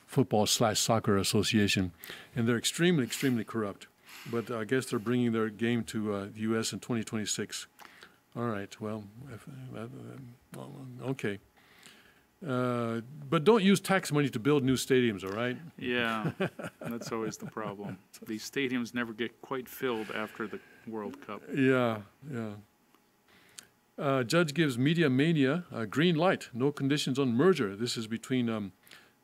football/soccer association, and they're extremely corrupt. But I guess they're bringing their game to the U.S. in 2026. All right, well, okay. But don't use tax money to build new stadiums, all right? Yeah, that's always the problem. These stadiums never get quite filled after the World Cup. Yeah. Judge gives Media Mania a green light, no conditions on merger. This is between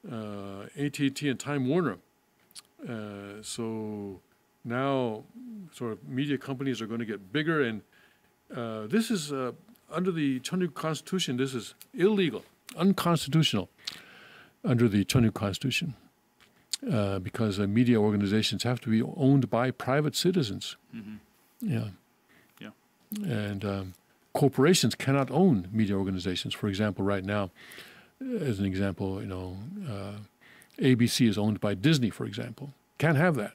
AT&T and Time Warner. So now sort of media companies are going to get bigger, and this is under the Cheonryu Constitution. This is illegal, unconstitutional under the Cheonryu Constitution, because media organizations have to be owned by private citizens. Yeah. And corporations cannot own media organizations. For example, right now, as an example, ABC is owned by Disney, for example. Can't have that.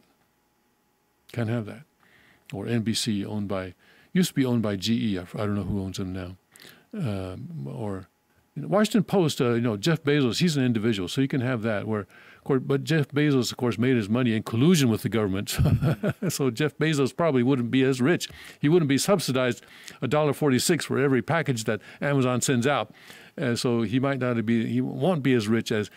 Or NBC used to be owned by GE. I don't know who owns them now. Or Washington Post, Jeff Bezos, he's an individual, so you can have that. But Jeff Bezos, of course, made his money in collusion with the government. So Jeff Bezos probably wouldn't be as rich. He wouldn't be subsidized $1.46 for every package that Amazon sends out. So he won't be as rich as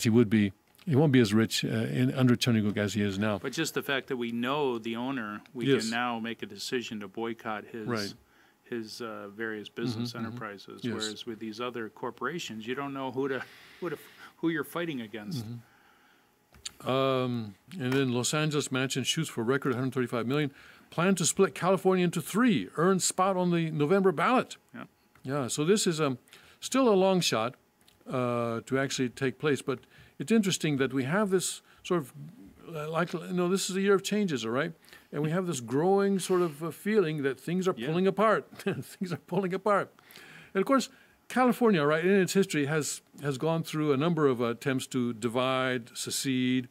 he would be. He won't be as rich under Cheonryu as he is now. But just the fact that we know the owner, we Yes. can now make a decision to boycott his various business enterprises. Yes. Whereas with these other corporations, you don't know who you're fighting against. And then Los Angeles mansion shoots for record $135 million. Plan to split California into 3. Earn spot on the November ballot. Yeah. Yeah. So this is still a long shot to actually take place, but it's interesting that we have this sort of this is a year of changes, all right? And we have this growing sort of feeling that things are pulling apart. Things are pulling apart. And of course, California, right, in its history has gone through a number of attempts to divide, secede,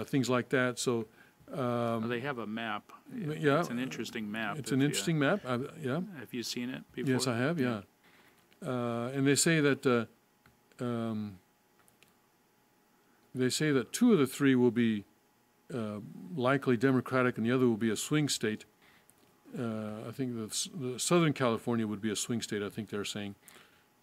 things like that. So Well, they have a map. yeah. It's an interesting map. It's an interesting map. Yeah. Have you seen it before? Yes, I have. Yeah. And they say that they say that 2 of the 3 will be likely Democratic, and the other will be a swing state. I think the Southern California would be a swing state, I think they're saying.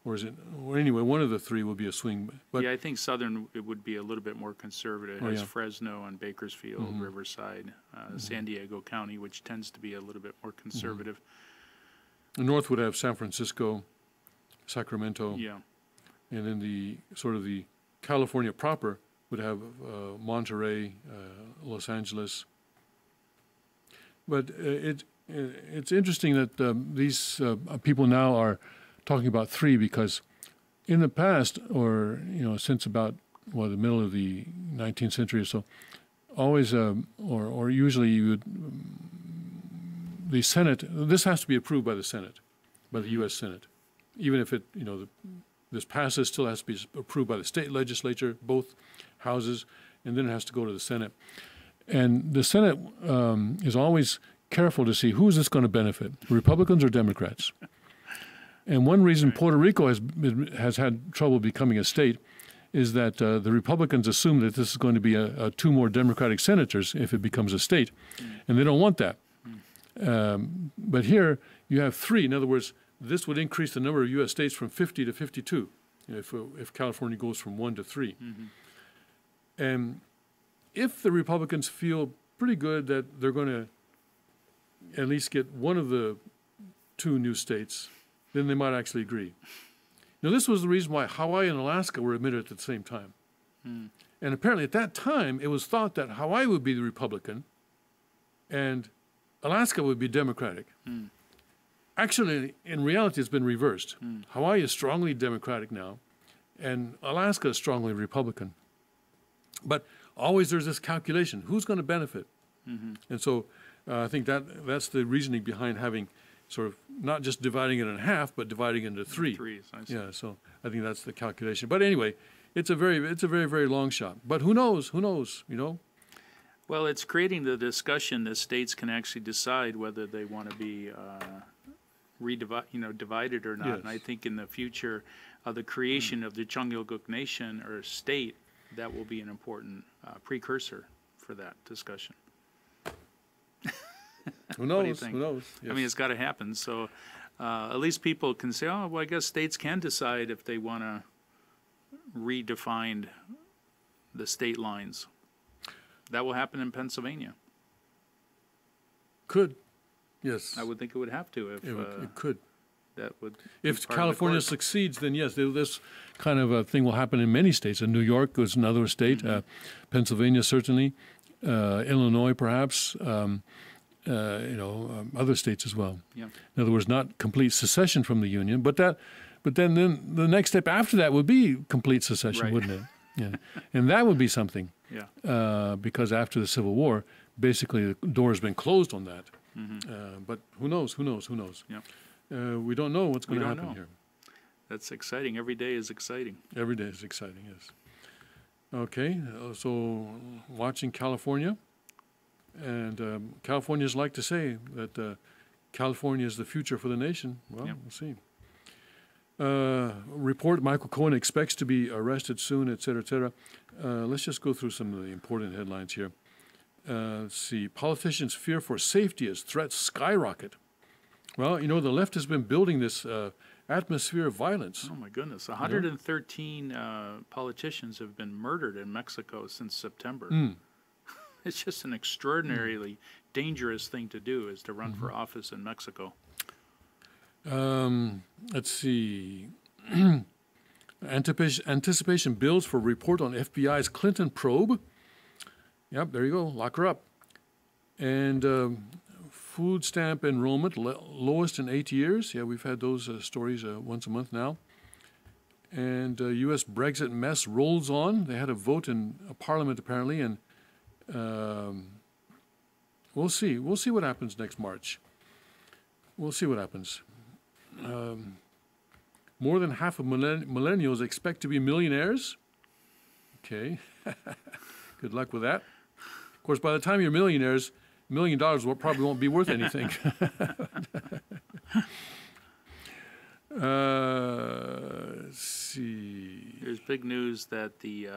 Or is it? Or anyway, one of the 3 will be a swing. But yeah, I think Southern it would be a little bit more conservative. It has Fresno and Bakersfield, Riverside, San Diego County, which tends to be a little bit more conservative. The North would have San Francisco, Sacramento. Yeah. And then the sort of the California proper would have Monterey, Los Angeles. But it's interesting that these people now are talking about 3, because in the past, or since about the middle of the 19th century or so, always or usually you would the Senate. This has to be approved by the Senate, by the U.S. Senate, even if it this passes, still has to be approved by the state legislature, both houses, and then it has to go to the Senate. And the Senate is always careful to see who's this going to benefit, Republicans or Democrats. And one reason Puerto Rico has had trouble becoming a state is that the Republicans assume that this is going to be 2 more Democratic senators if it becomes a state, and they don't want that. But here you have 3. In other words, this would increase the number of U.S. states from 50 to 52 if California goes from 1 to 3. And if the Republicans feel pretty good that they're going to at least get one of the 2 new states, then they might actually agree. Now, this was the reason why Hawaii and Alaska were admitted at the same time. And apparently at that time, it was thought that Hawaii would be the Republican and Alaska would be Democratic. Actually, in reality, it's been reversed. Hawaii is strongly Democratic now, and Alaska is strongly Republican. But always there's this calculation, who's going to benefit? And so I think that's the reasoning behind having sort of not just dividing it in half, but dividing it into 3. I see. Yeah, so I think that's the calculation. But anyway, it's a very, very long shot. But who knows? Who knows? Well, it's creating the discussion that states can actually decide whether they want to be divided or not. Yes. And I think in the future of the creation of the Changyulguk Nation or state, that will be an important precursor for that discussion. Who knows? What do you think? Who knows? Yes. I mean, it's got to happen. So at least people can say, oh, well, I guess states can decide if they want to redefine the state lines. That will happen in Pennsylvania. Could. Yes. I would think it would have to. If it could. That would. If California succeeds, then yes, this kind of a thing will happen in many states. And New York is another state. Pennsylvania certainly. Illinois perhaps. Other states as well. Yeah. In other words, not complete secession from the Union, but then the next step after that would be complete secession, wouldn't it? Yeah, and that would be something. Yeah. Because after the Civil War, basically the door has been closed on that. But who knows? Who knows? Who knows? Yeah. We don't know what's going to happen here. That's exciting. Every day is exciting. Every day is exciting. Yes. Okay. So watching California. And Californians like to say that California is the future for the nation. Well, we'll see. Report, Michael Cohen expects to be arrested soon, et cetera, et cetera. Let's just go through some of the important headlines here. Let's see. Politicians fear for safety as threats skyrocket. Well, the left has been building this atmosphere of violence. Oh, my goodness. 113 politicians have been murdered in Mexico since September. It's just an extraordinarily dangerous thing to do, is to run for office in Mexico. Let's see. Anticipation builds for report on FBI's Clinton probe. Yep, there you go. Lock her up. And food stamp enrollment, lowest in 8 years. Yeah, we've had those stories once a month now. And U.S. Brexit mess rolls on. They had a vote in Parliament, apparently, and we'll see. We'll see what happens next March. We'll see what happens. More than half of millennials expect to be millionaires. Okay. Good luck with that. Of course, by the time you're millionaires, $1 million probably won't be worth anything. Let's see. big news that the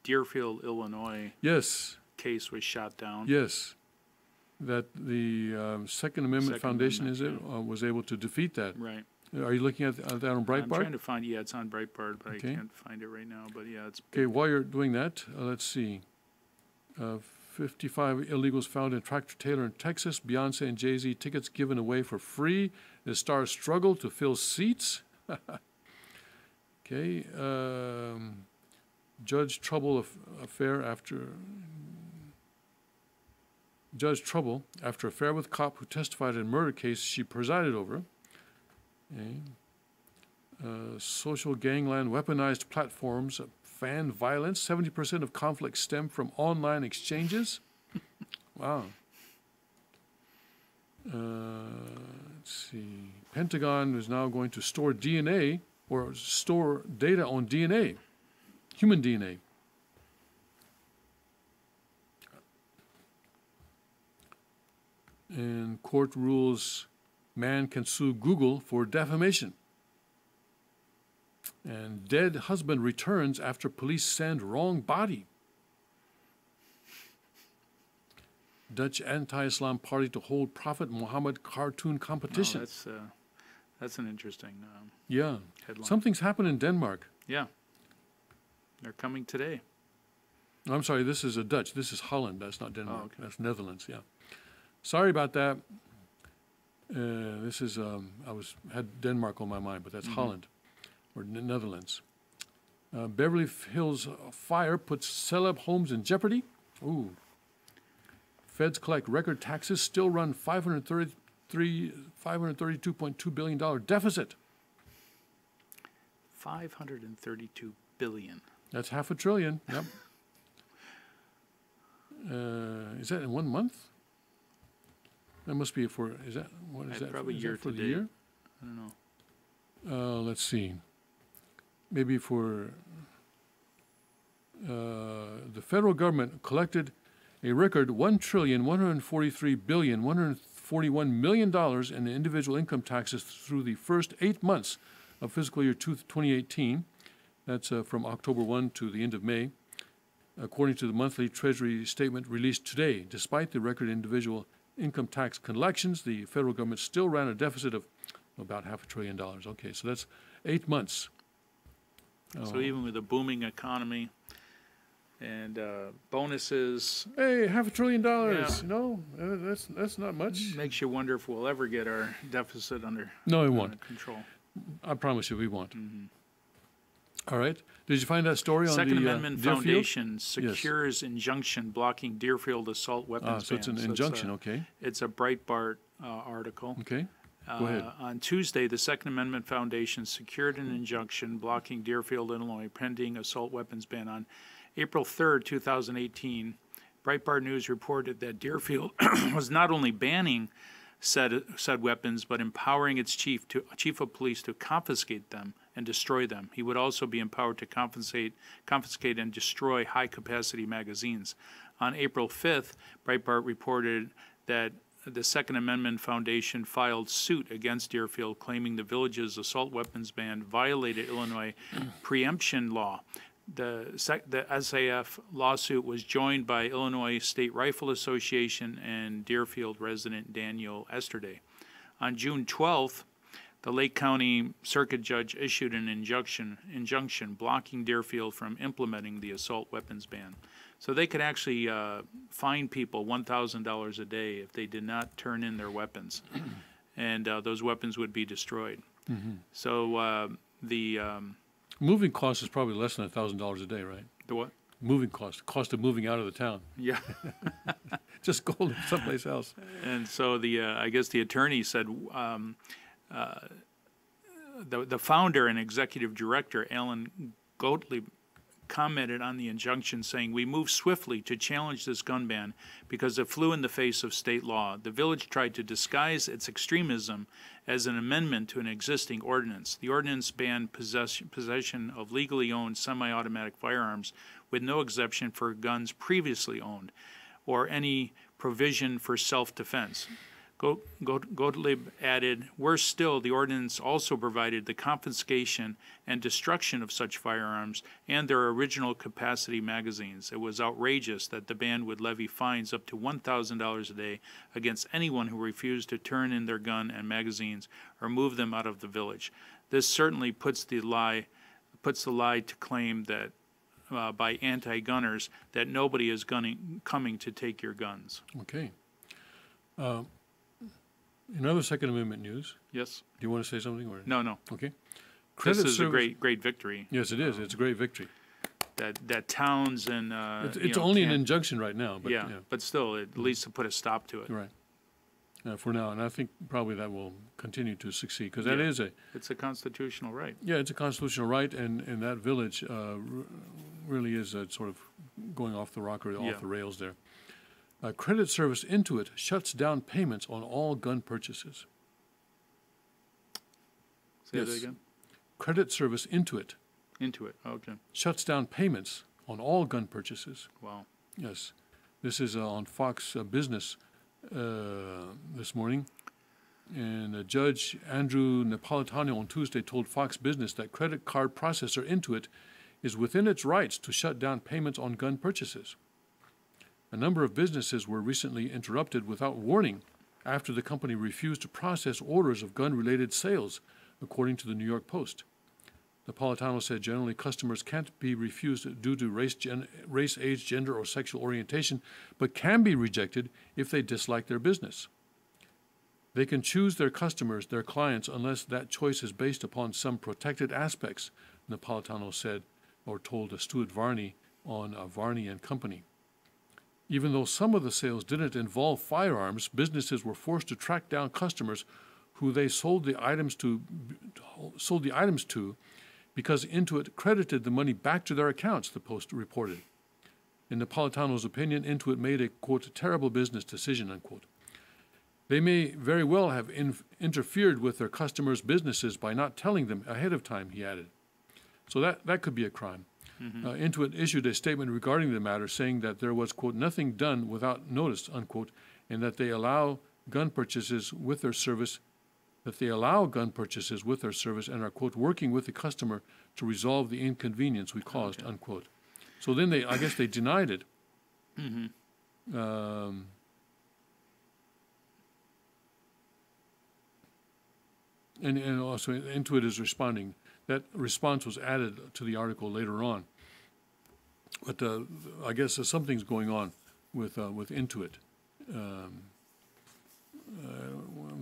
Deerfield, Illinois Yes, case was shot down. yes. That the Second Amendment Second Foundation, Amendment, was able to defeat that. Right. Are you looking at that on I'm Breitbart? trying to find, yeah, it's on Breitbart, but Okay. I can't find it right now. But yeah, it's Okay, while you're doing that, let's see. 55 illegals found in tractor-trailer in Texas. Beyonce and Jay-Z tickets given away for free. The stars struggle to fill seats. Okay. Judge Trouble affair after... Judge Trouble after affair with cop who testified in murder case she presided over. Okay. Social gangland weaponized platforms fan violence. 70% of conflicts stem from online exchanges. Wow. Let's see. Pentagon is now going to store DNA or store data on DNA, human DNA. And court rules man can sue Google for defamation. And dead husband returns after police send wrong body. Dutch anti-Islam party to hold Prophet Muhammad cartoon competition. That's an interesting Yeah. headline. Something's happened in Denmark. Yeah. They're coming today. I'm sorry, this is a Dutch. This is Holland. That's not Denmark. Oh, okay. That's Netherlands, yeah. Sorry about that. This is, had Denmark on my mind, but that's Holland or Netherlands. Beverly Hills fire puts celeb homes in jeopardy. Ooh. Feds collect record taxes, still run $532.2 billion deficit. $532 billion. That's $500 billion. Yep. Is that in 1 month? That must be for, is that, what is that? Probably is year that for to the date. year? I don't know. Let's see. Maybe for the federal government collected a record $1,143,141,000,000 in individual income taxes through the first 8 months of fiscal year 2018. That's from October 1 to the end of May, according to the monthly Treasury statement released today. Despite the record individual income tax collections, the federal government still ran a deficit of about $500 billion. Okay, so that's 8 months. So even with a booming economy and bonuses, Hey, $500 billion. Yeah. No, that's not much. makes you wonder if we'll ever get our deficit under No, it won't. control. I promise you, we won't. All right. Did you find that story on Second the Amendment Deerfield? Foundation secures injunction blocking Deerfield assault weapons So it's an ban. injunction, okay. It's a Breitbart article. Okay. Go ahead. On Tuesday, the Second Amendment Foundation secured an injunction blocking Deerfield, Illinois, pending assault weapons ban. On April 3rd, 2018, Breitbart News reported that Deerfield was not only banning said weapons, but empowering its chief of police to confiscate them and destroy them. He would also be empowered to confiscate and destroy high-capacity magazines. On April 5th, Breitbart reported that the Second Amendment Foundation filed suit against Deerfield, claiming the village's assault weapons ban violated Illinois preemption law. The SAF lawsuit was joined by Illinois State Rifle Association and Deerfield resident Daniel Esterday. On June 12th, the Lake County Circuit Judge issued an injunction blocking Deerfield from implementing the assault weapons ban. So they could actually fine people $1,000 a day if they did not turn in their weapons, and those weapons would be destroyed. So the Moving cost is probably less than $1,000 a day, right? the what? Moving cost of moving out of the town. Yeah. Just go live someplace else. And so I guess the attorney said the founder and executive director, Alan Gottlieb, commented on the injunction, saying, "We moved swiftly to challenge this gun ban because it flew in the face of state law. The village tried to disguise its extremism as an amendment to an existing ordinance. The ordinance banned possession of legally owned semi-automatic firearms with no exemption for guns previously owned or any provision for self-defense. Gottlieb added, worse still, the ordinance also provided the confiscation and destruction of such firearms and their original capacity magazines. It was outrageous that the band would levy fines up to $1,000 a day against anyone who refused to turn in their gun and magazines or move them out of the village. This certainly puts the lie to claim that by anti-gunners that nobody is coming to take your guns. Okay. In other Second Amendment news, Yes. do you want to say something? Or? No. Okay. This is a great victory. Yes, it is. It's a great victory. That towns and it's only an injunction right now, but but still, at least to put a stop to it. Right. For now, and I think probably that will continue to succeed because that is it's a constitutional right. Yeah, it's a constitutional right, and that village really is sort of going off the rocker, off the rails there. Credit service Intuit shuts down payments on all gun purchases. Say that again. Credit service Intuit Okay. shuts down payments on all gun purchases. Wow. Yes. This is on Fox Business this morning. And Judge Andrew Napolitano on Tuesday told Fox Business that credit card processor Intuit is within its rights to shut down payments on gun purchases. A number of businesses were recently interrupted without warning after the company refused to process orders of gun-related sales, according to the New York Post. Napolitano said generally customers can't be refused due to race, age, gender, or sexual orientation, but can be rejected if they dislike their business. They can choose their customers, their clients, unless that choice is based upon some protected aspects, Napolitano said, or told Stuart Varney on Varney and Company. Even though some of the sales didn't involve firearms, businesses were forced to track down customers who they sold the items to because Intuit credited the money back to their accounts, the Post reported. In Napolitano's opinion, Intuit made a, quote, terrible business decision, unquote. They may very well have interfered with their customers' businesses by not telling them ahead of time, he added. So that could be a crime. Mm-hmm. Intuit issued a statement regarding the matter, saying that there was, quote, nothing done without notice, unquote, and that they allow gun purchases with their service, and are, quote, working with the customer to resolve the inconvenience we caused, unquote. So then I guess they denied it. Mm-hmm. And also Intuit is responding. That response was added to the article later on. But I guess something's going on with Intuit.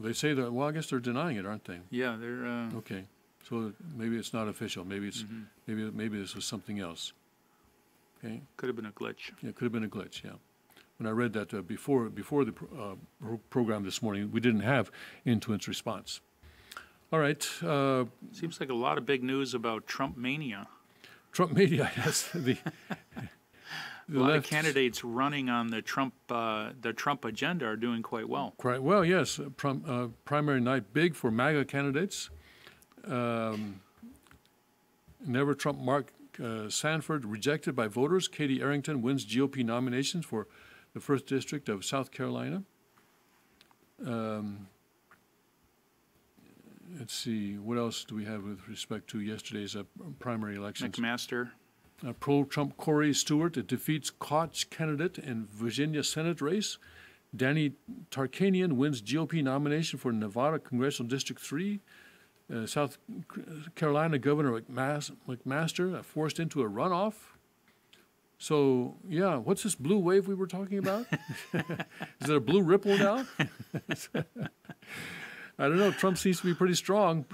They say that, well, I guess they're denying it, aren't they? Yeah, they're... Okay. So maybe it's not official. Maybe it's maybe this was something else. Okay. Could have been a glitch. Yeah, could have been a glitch, yeah. When I read that before the program this morning, we didn't have Intuit's response. All right. Seems like a lot of big news about Trump mania. Trump mania, yes. A lot of candidates running on the Trump agenda are doing quite well. Quite well, yes. Primary night big for MAGA candidates. Never Trump Mark Sanford rejected by voters. Katie Arrington wins GOP nominations for the 1st District of South Carolina. Let's see, what else do we have with respect to yesterday's primary elections? McMaster. Pro-Trump Corey Stewart defeats Koch candidate in Virginia Senate race. Danny Tarkanian wins GOP nomination for Nevada Congressional District 3. South Carolina Governor McMaster forced into a runoff. So, yeah, what's this blue wave we were talking about? Is it a blue ripple now? I don't know. Trump seems to be pretty strong.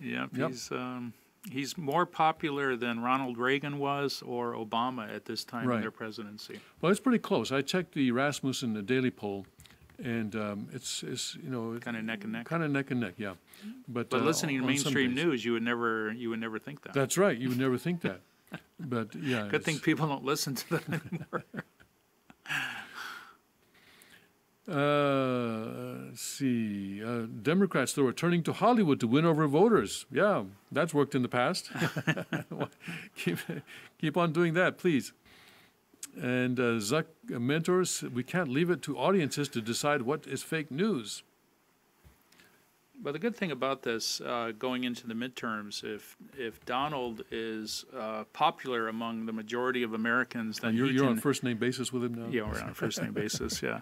Yeah, yep. He's more popular than Ronald Reagan was or Obama at this time in their presidency. Well, it's pretty close. I checked the Rasmussen Daily poll, and it's kind of neck and neck. Kind of neck and neck, yeah. But listening to mainstream news, you would never think that. That's right. You would never think that. But yeah. Good thing people don't listen to that anymore. Let's see. Democrats, though, are turning to Hollywood to win over voters. Yeah, that's worked in the past. keep on doing that, please. And Zuck mentors, we can't leave it to audiences to decide what is fake news. But the good thing about this, going into the midterms, if Donald is popular among the majority of Americans, then you're on first name basis with him now. Yeah, we're on a first name basis. Yeah,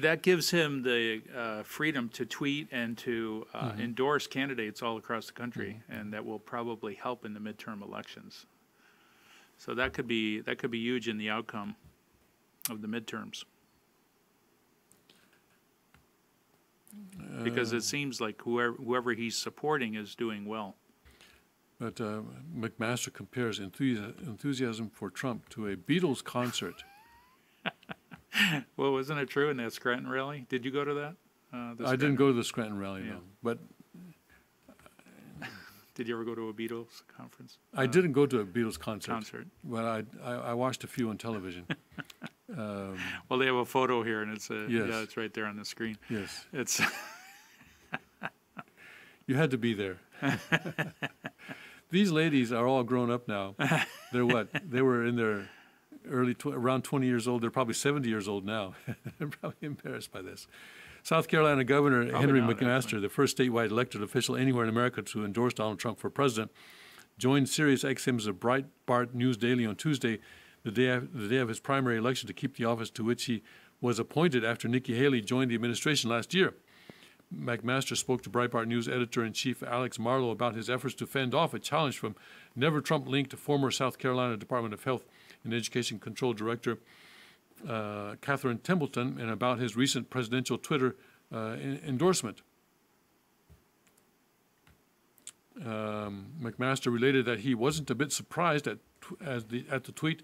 that gives him the freedom to tweet and to endorse candidates all across the country, and that will probably help in the midterm elections. So that could be huge in the outcome of the midterms. Because it seems like whoever he's supporting is doing well. But McMaster compares enthusiasm for Trump to a Beatles concert. Well, wasn't it true in that Scranton rally? Did you go to that? I didn't go to the Scranton rally, no. But did you ever go to a Beatles conference? I didn't go to a Beatles concert. Well, I watched a few on television. Well, they have a photo here, and it's yeah, it's right there on the screen. Yes, it's. You had to be there. These ladies are all grown up now. They're what? They were in their around 20 years old. They're probably 70 years old now. They're probably embarrassed by this. South Carolina Governor Henry McMaster, the first statewide elected official anywhere in America to endorse Donald Trump for president, joined Sirius XM's Breitbart News Daily on Tuesday, the day of his primary election, to keep the office to which he was appointed after Nikki Haley joined the administration last year. McMaster spoke to Breitbart News editor-in-chief Alex Marlow about his efforts to fend off a challenge from Never Trump-linked former South Carolina Department of Health and Education Control Director Catherine Templeton, and about his recent presidential Twitter endorsement. McMaster related that he wasn't a bit surprised at the tweet,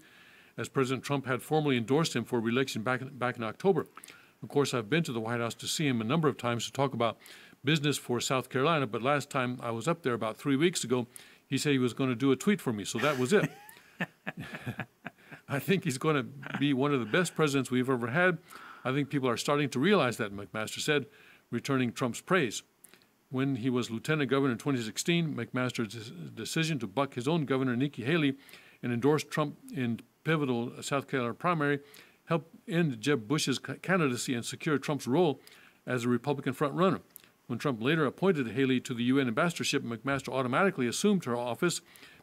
as President Trump had formally endorsed him for re-election back in October. Of course, I've been to the White House to see him a number of times to talk about business for South Carolina, but last time I was up there about 3 weeks ago, he said he was going to do a tweet for me, so that was it. I think he's going to be one of the best presidents we've ever had. I think people are starting to realize that, McMaster said, returning Trump's praise. When he was lieutenant governor in 2016, McMaster's decision to buck his own governor, Nikki Haley, and endorse Trump in pivotal South Carolina primary helped end Jeb Bush's candidacy and secure Trump's role as a Republican frontrunner. When Trump later appointed Haley to the UN ambassadorship, McMaster automatically assumed her office,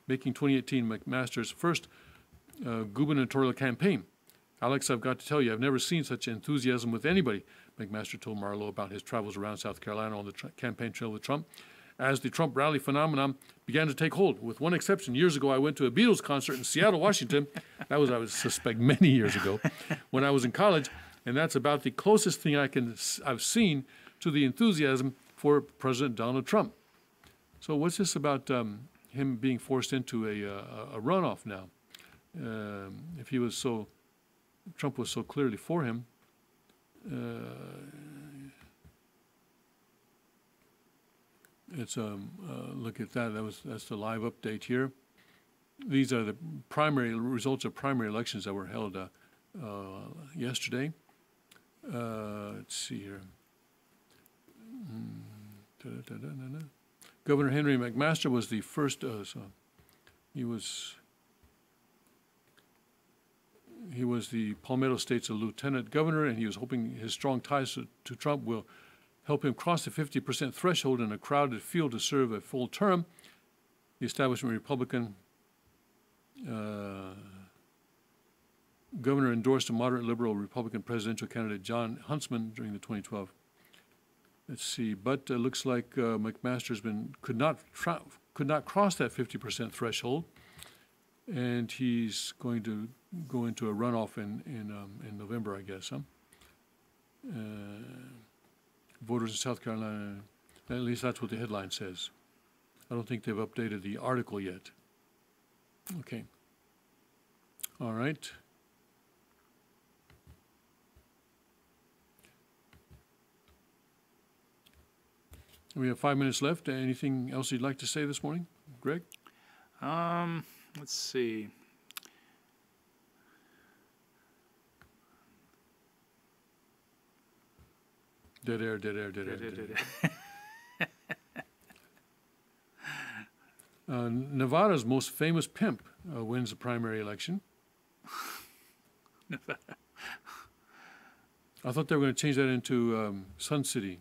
making 2018 McMaster's first gubernatorial campaign. Alex, I've got to tell you, I've never seen such enthusiasm with anybody, McMaster told Marlow about his travels around South Carolina on the campaign trail with Trump, as the Trump rally phenomenon began to take hold. With one exception, years ago I went to a Beatles concert in Seattle, Washington. That was, I would suspect, many years ago, when I was in college, and that's about the closest thing I've seen to the enthusiasm for President Donald Trump. So what's this about him being forced into a runoff now? If he was Trump was so clearly for him, it's look at that. That's the live update here. These are the primary results of primary elections that were held yesterday. Let's see here. Governor Henry McMaster was the first. He was the Palmetto State's lieutenant governor, and he was hoping his strong ties to Trump will help him cross the 50% threshold in a crowded field to serve a full term. The establishment Republican governor endorsed a moderate liberal Republican presidential candidate, John Huntsman, during the 2012. Let's see, but it looks like McMaster's could not cross that 50% threshold, and he's going to go into a runoff in November, I guess. Voters in South Carolina, at least that's what the headline says. I don't think they've updated the article yet. Okay. All right. We have 5 minutes left. Anything else you'd like to say this morning, Greg? Let's see. Dead air. Nevada's most famous pimp wins the primary election. Nevada. I thought they were going to change that into Sun City.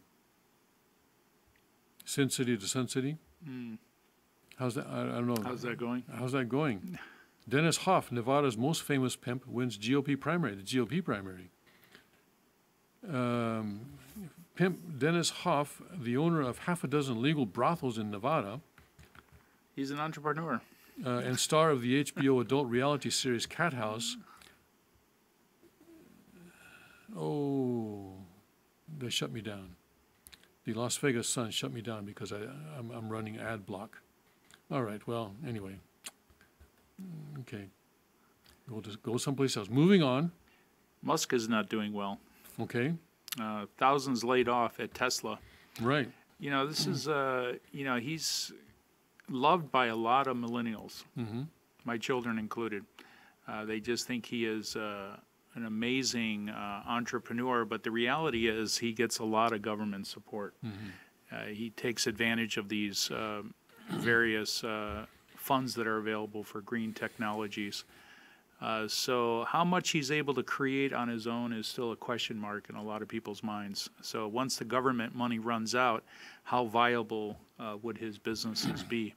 Sin City to Sun City. How's that? I don't know. How's that going? How's that going? Dennis Hoff, Nevada's most famous pimp, wins the GOP primary. Pimp Dennis Hoff, the owner of half a dozen legal brothels in Nevada, He's an entrepreneur. and star of the HBO adult reality series Cat House. Oh, they shut me down. The Las Vegas Sun shut me down because I'm running ad block. All right, well, anyway. Okay. Go someplace else. Moving on. Musk is not doing well. Okay. Thousands laid off at Tesla. Right. You know, this is, he's loved by a lot of millennials, my children included. They just think he is an amazing entrepreneur, but the reality is he gets a lot of government support. He takes advantage of these various funds that are available for green technologies. So how much he's able to create on his own is still a question mark in a lot of people's minds. So once the government money runs out, how viable would his businesses be?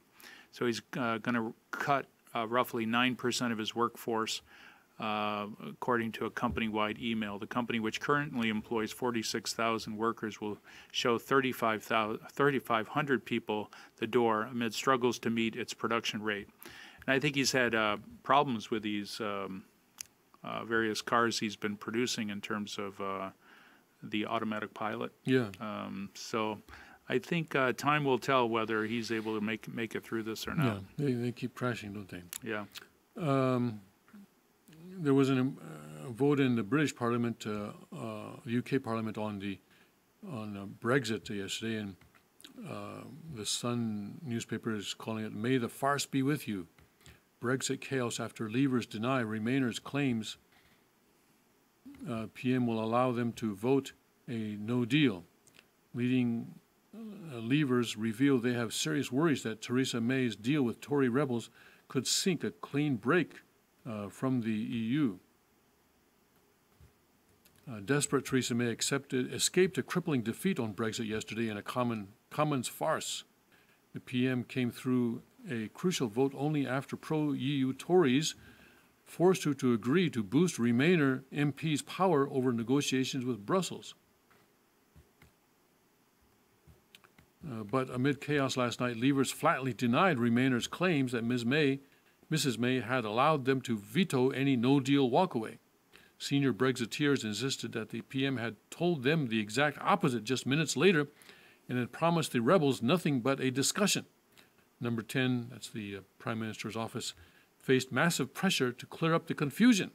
So he's going to cut roughly 9% of his workforce, according to a company-wide email. The company, which currently employs 46,000 workers, will show 3,500 people the door amid struggles to meet its production rate. And I think he's had problems with these various cars he's been producing in terms of the automatic pilot. Yeah. So I think time will tell whether he's able to make it through this or not. Yeah. They keep crashing, don't they? Yeah. There was a vote in the British Parliament, UK Parliament, on Brexit yesterday, and the Sun newspaper is calling it "May the farce be with you." Brexit chaos after Leavers deny Remainers' claims PM will allow them to vote a no deal. Leading Leavers reveal they have serious worries that Theresa May's deal with Tory rebels could sink a clean break from the EU. Desperate Theresa May escaped a crippling defeat on Brexit yesterday in a Commons farce. The PM came through a crucial vote only after pro-EU Tories forced her to agree to boost Remainer MPs' power over negotiations with Brussels. But amid chaos last night, Leavers flatly denied Remainers' claims that Mrs. May had allowed them to veto any no-deal walkaway. Senior Brexiteers insisted that the PM had told them the exact opposite just minutes later and had promised the rebels nothing but a discussion. Number 10, that's the Prime Minister's office, faced massive pressure to clear up the confusion.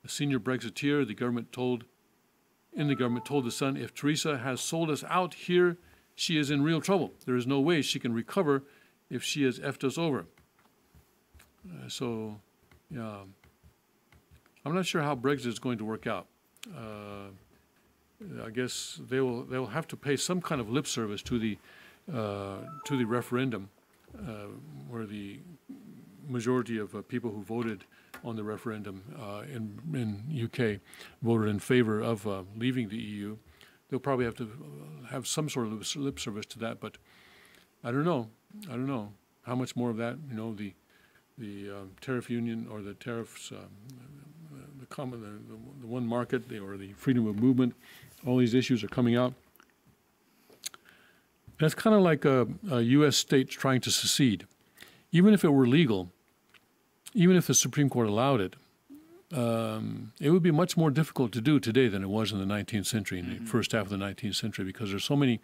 A senior Brexiteer the government told the Sun, if Theresa has sold us out here, she is in real trouble. There is no way she can recover if she has effed us over. Yeah, I'm not sure how Brexit is going to work out. I guess they'll have to pay some kind of lip service to the referendum, where the majority of people who voted on the referendum in UK voted in favor of leaving the EU. They'll probably have to have some sort of lip service to that, but I don't know how much more of that. The tariff union or the tariffs, the one market, or the freedom of movement, all these issues are coming out. That's kind of like a U.S. state trying to secede. Even if it were legal, even if the Supreme Court allowed it, it would be much more difficult to do today than it was in the 19th century, in the first half of the 19th century, because there's so many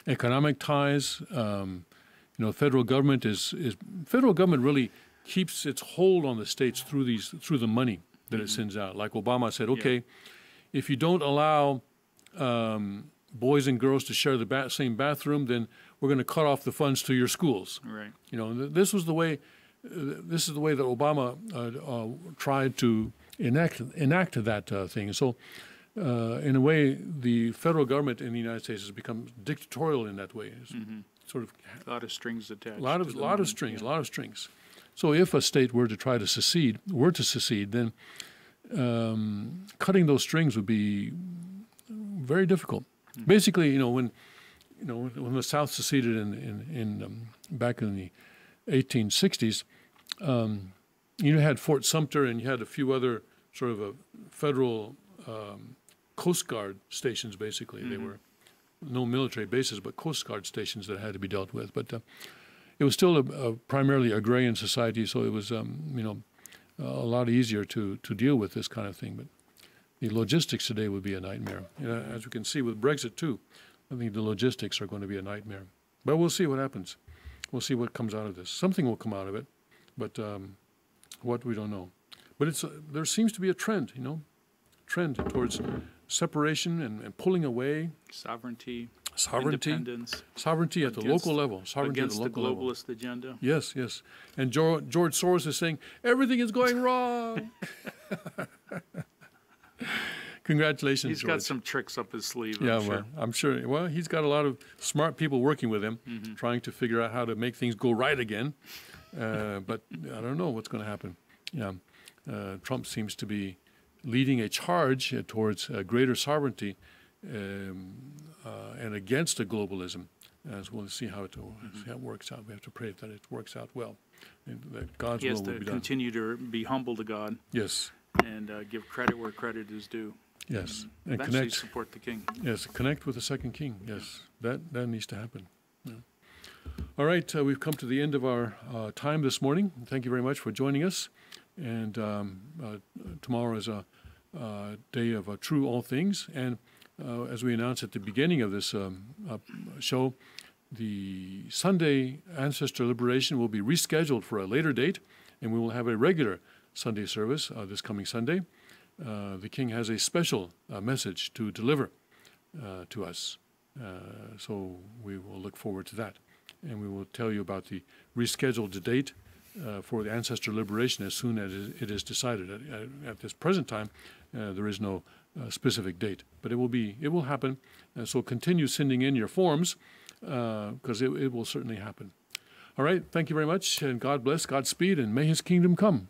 economic ties. Federal government really keeps its hold on the states through the money that it sends out. Like Obama said, okay, if you don't allow boys and girls to share the same bathroom, then we're going to cut off the funds to your schools. Right. This is the way that Obama tried to enact that thing. So, in a way, the federal government in the United States has become dictatorial in that way. It's sort of a lot of strings attached. A lot of strings. So, if a state were to try to secede, then cutting those strings would be very difficult. Basically, when when the South seceded back in the 1860s, you had Fort Sumter and you had a few other sort of federal Coast Guard stations, basically. They were no military bases, but Coast Guard stations that had to be dealt with. But it was still a primarily agrarian society, so it was, a lot easier to deal with this kind of thing. But the logistics today would be a nightmare. As we can see with Brexit, too, I think the logistics are going to be a nightmare. But we'll see what happens. We'll see what comes out of this. Something will come out of it, but what, we don't know. But there seems to be a trend, trend towards separation and pulling away. Sovereignty, independence. Sovereignty at the local level. Sovereignty against at the local globalist level. agenda. Yes, yes. And George Soros is saying, everything is going wrong. Congratulations, He's George. got some tricks up his sleeve, Yeah, I'm sure. I'm sure. Well, he's got a lot of smart people working with him, trying to figure out how to make things go right again. But I don't know what's going to happen. Yeah, Trump seems to be leading a charge towards greater sovereignty and against a globalism. As we'll see how it works out. We have to pray that it works out well, and that God's will will be done. He has to continue to be humble to God. Yes. And give credit where credit is due. Yes. And eventually support the king. Yes, connect with the second king. Yes, that needs to happen. Yeah. All right, we've come to the end of our time this morning. Thank you very much for joining us. And tomorrow is a day of true all things. And as we announced at the beginning of this show, the Sunday Ancestor Liberation will be rescheduled for a later date, and we will have a regular Sunday service this coming Sunday. The King has a special message to deliver to us. So we will look forward to that. And we will tell you about the rescheduled date for the Ancestor Liberation as soon as it is decided. At this present time, there is no specific date. But it will happen. So continue sending in your forms because it will certainly happen. All right, thank you very much, and God bless, Godspeed, and may His kingdom come.